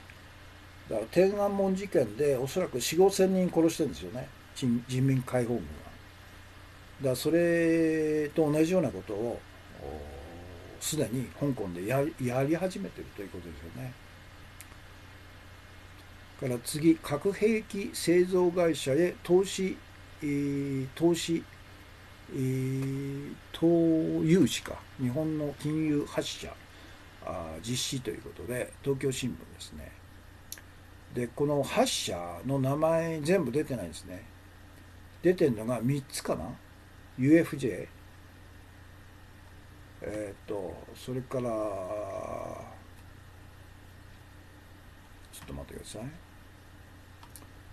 だから天安門事件でおそらく4、5千人殺してるんですよね、人民解放軍は。だからそれと同じようなことをすでに香港でやり始めてるということですよね。から次、核兵器製造会社へ投融資か、日本の金融8社実施ということで、東京新聞ですね。でこの8社の名前全部出てないですね。出てるのが3つかな。 UFJ、それからちょっと待ってください。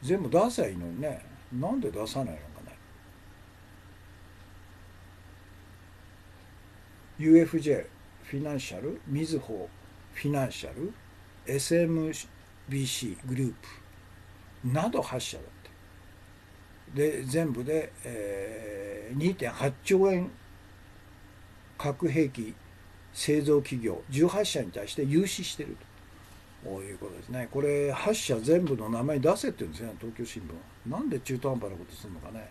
全部出せばいいのにね、なんで出さないのかね。 UFJ フィナンシャル、みずほフィナンシャル、 SMBC グループなど8社だって。で全部で、2.8 兆円核兵器製造企業18社に対して融資していると。こういうことですね。これ8社全部の名前出せって言うんですよね、東京新聞は。なんで中途半端なことするのかね。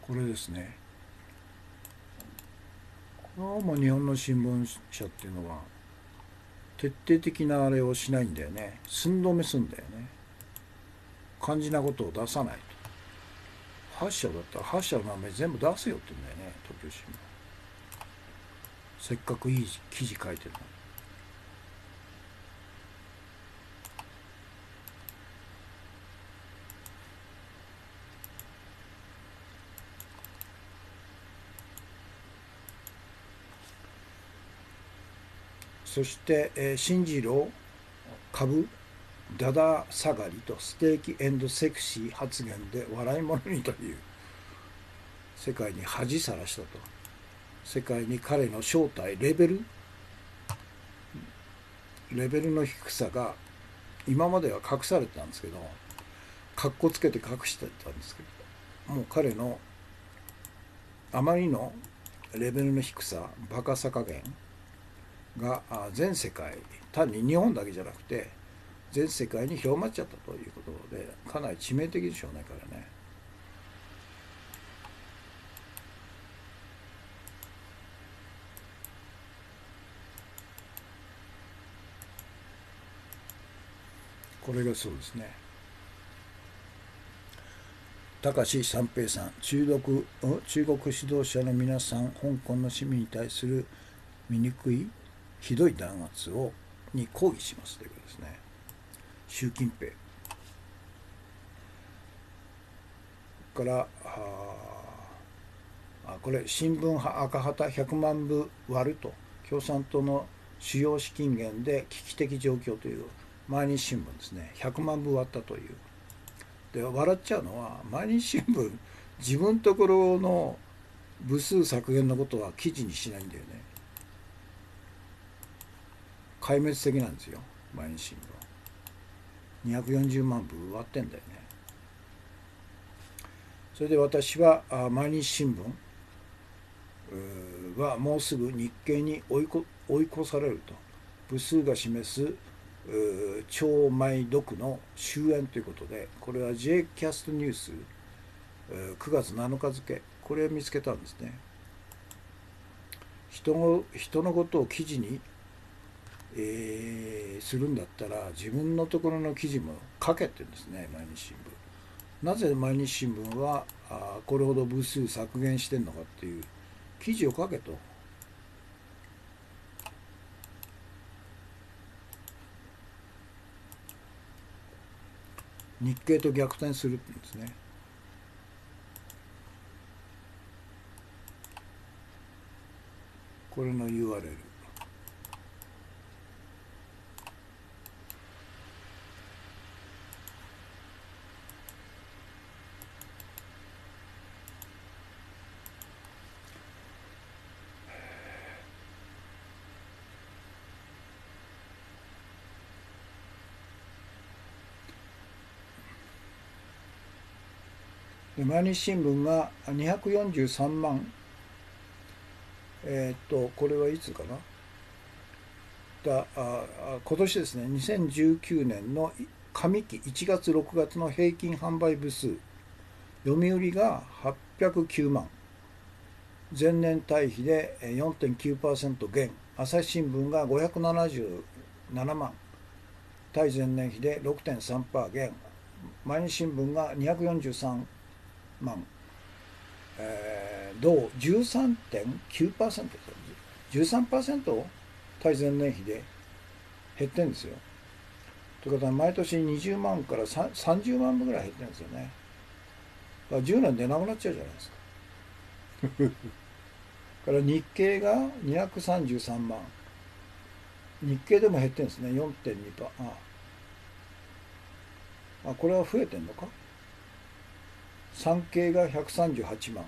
これですね。これはもう日本の新聞社っていうのは徹底的なあれをしないんだよね。寸止めすんだよね。肝心なことを出さないと。8社だったら8社の名前全部出せよって言うんだよね、東京新聞。せっかくいい記事書いてるのに。そして、進次郎株ダダ下がりとステーキ&セクシー発言で笑い物にという世界に恥さらしたと。世界に彼の正体、レベルの低さが今までは隠されてたんですけど、かっこつけて隠してたんですけど、もう彼のあまりのレベルの低さ、バカさ加減が全世界、単に日本だけじゃなくて全世界に広まっちゃったということで、かなり致命的でしょうね、彼ね。これがそうですね。高橋三平さん、中国指導者の皆さん、香港の市民に対する醜いひどい弾圧に抗議しますということですね。習近平からこれ新聞派赤旗100万部割ると、共産党の主要資金源で危機的状況という毎日新聞ですね。100万部割ったという。で笑っちゃうのは、毎日新聞自分のところの部数削減のことは記事にしないんだよね。壊滅的なんですよ、毎日新聞。240万部割ってんだよね。それで私は毎日新聞はもうすぐ日経に追い越されると。部数が示す超枚読の終焉ということで、これは J キャストニュース9月7日付、これを見つけたんですね。人のことを記事に、するんだったら自分のところの記事も書けって言うんですね、毎日新聞。なぜ毎日新聞はこれほど部数削減してんのかっていう記事を書けと。日経と逆転するって言うんですね。これの URL。毎日新聞が243万、これはいつかな、今年ですね、2019年の上期1月6月の平均販売部数、読売が809万、前年対比で 4.9% 減、朝日新聞が577万、対前年比で 6.3% 減、毎日新聞が243万、同 13.9% 13% 対前年比で減ってるんですよ。ということは毎年20万から30万部ぐらい減ってるんですよね。だから10年でなくなっちゃうじゃないですか。から日経が233万、日経でも減ってるんですね。 4.2%。これは増えてんのか。産経が138万、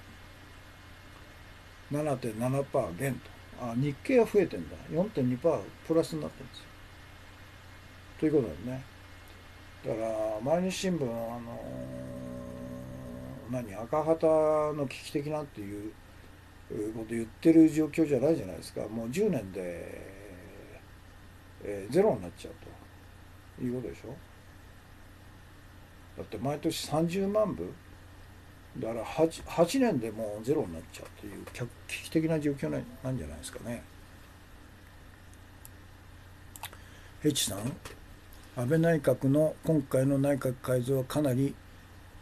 7.7% 減と。日経は増えてんだ。 4.2% プラスになってるんですよ。ということだよね。だから毎日新聞赤旗の危機的なっていうこと言ってる状況じゃないじゃないですか。もう10年で、ゼロになっちゃうということでしょ。だって毎年30万部だから 8年でもうゼロになっちゃうという危機的な状況なんじゃないですかね。H さん、安倍内閣の今回の内閣改造はかなり、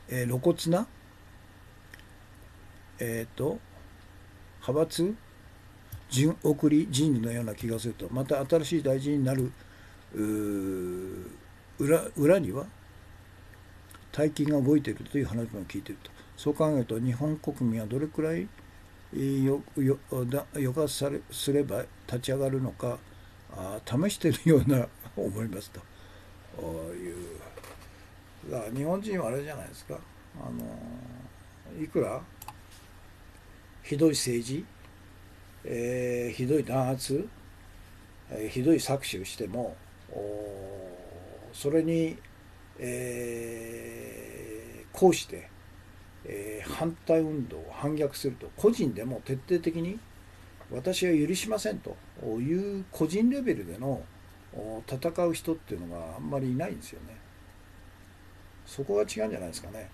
露骨な、派閥順送り人事のような気がすると。また新しい大臣になる裏には大金が動いているという話も聞いていると。そう考えると日本国民はどれくらい予感すれば立ち上がるのか試しているような思いますという。だから日本人はあれじゃないですか、いくらひどい政治ひどい弾圧、ひどい搾取しても、それに、こうして、反対運動を反逆すると、個人でも徹底的に私は許しませんという個人レベルでの戦う人っていうのがあんまりいないんですよね。そこが違うんじゃないですかね。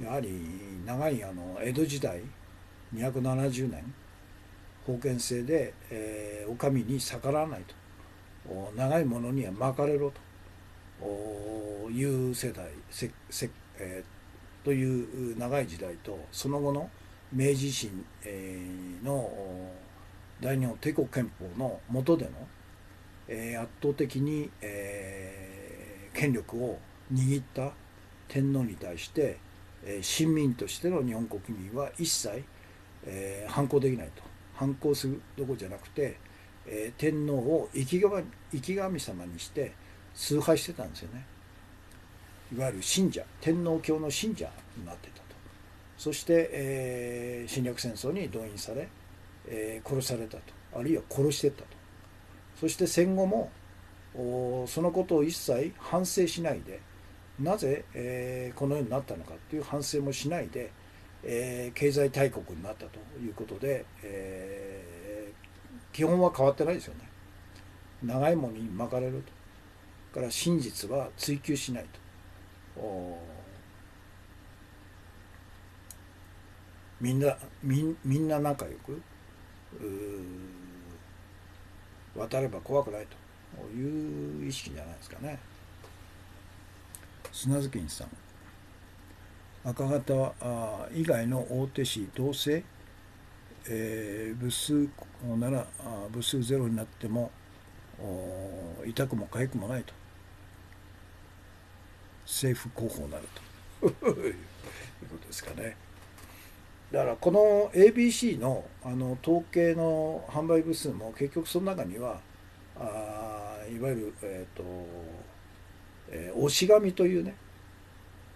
やはり長い江戸時代270年封建制で、お上に逆らわないと、長いものには巻かれろという世代という長い時代と、その後の明治維新の大日本帝国憲法の下での圧倒的に権力を握った天皇に対して臣民としての日本国民は一切反抗できないと。反抗するどころじゃなくて天皇を生き神様にして崇拝してたんですよね。いわゆる信者、天皇教の信者になってたと。そして、侵略戦争に動員され、殺されたと、あるいは殺していったと。そして戦後もそのことを一切反省しないで、なぜ、このようになったのかという反省もしないで、経済大国になったということで、基本は変わってないですよね。長いものに巻かれると。から真実は追求しないと。みんな仲良く渡れば怖くないという意識じゃないですかね。砂月さん、赤型以外の大手市どうせ、部数なら部数ゼロになっても痛くも痒くもないと、政府広報になるということですかね。だからこの ABC の統計の販売部数も結局その中にはいわゆる、押し紙というね、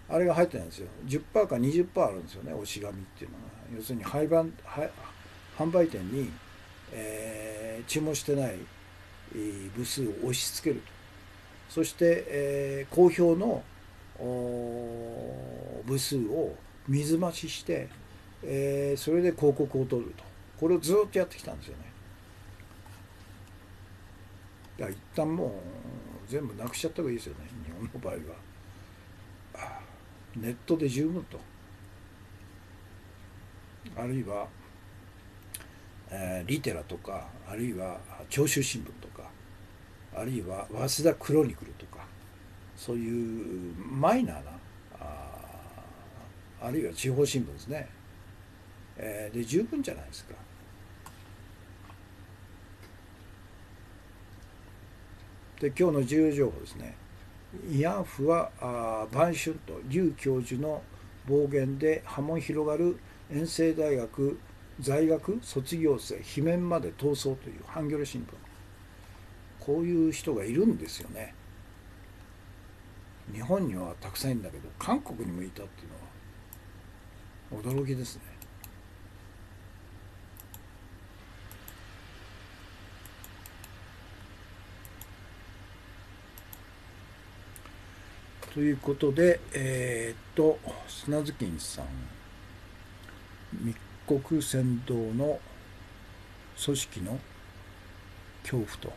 あれが入ってないんですよ。10%か20%あるんですよね、押し紙っていうのは。要するに販売店に、注文してない部数を押し付けると。そして、公表の部数を水増しして、それで広告を取ると。これをずっとやってきたんですよね。だから一旦もう全部なくしちゃった方がいいですよね、日本の場合は。ネットで十分と。あるいは、リテラとか、あるいは長州新聞とか、あるいは早稲田クロニクルとか、そういうマイナーなあるいは地方新聞ですね、で十分じゃないですか。で今日の重要情報ですね。慰安婦は晩春と劉教授の暴言で波紋広がる遠征大学在学卒業生罷免まで逃走というハンギョレ新聞。こういう人がいるんですよね。日本にはたくさんいるんだけど、韓国にもいたっていうのは驚きですね。ということで、砂月さん、密告扇動の組織の恐怖と、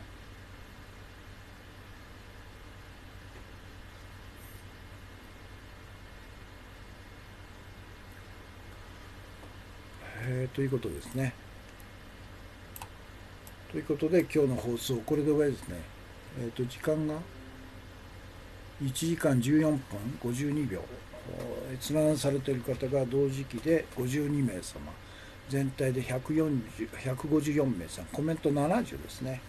ということですね。ということで今日の放送これで終わりですね。時間が1時間14分52秒。閲覧されている方が同時期で52名様、全体で154名さん、コメント70ですね。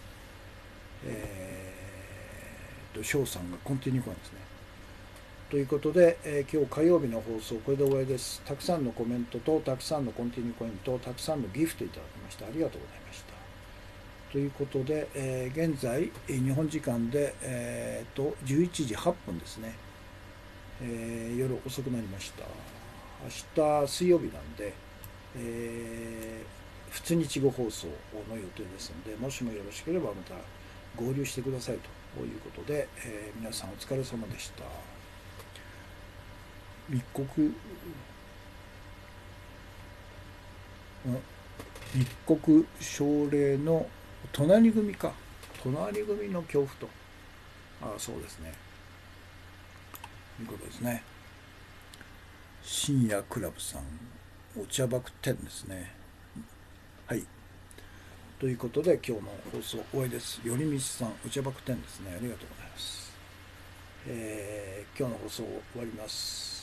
翔さんがコンティニューコインですね。ということで、今日火曜日の放送これで終わりです。たくさんのコメントとたくさんのコンティニューコインとたくさんのギフトいただきましてありがとうございました。ということで、現在日本時間で、11時8分ですね。夜遅くなりました。明日水曜日なんで、7日後放送の予定ですので、もしもよろしければまた合流してくださいということで、皆さんお疲れ様でした。密告奨励の隣組か。隣組の恐怖と。そうですね。いうことですね。深夜クラブさん、お茶爆10ですね。はい。ということで、今日の放送終わりです。よりみちさん、お茶爆10ですね。ありがとうございます。今日の放送終わります。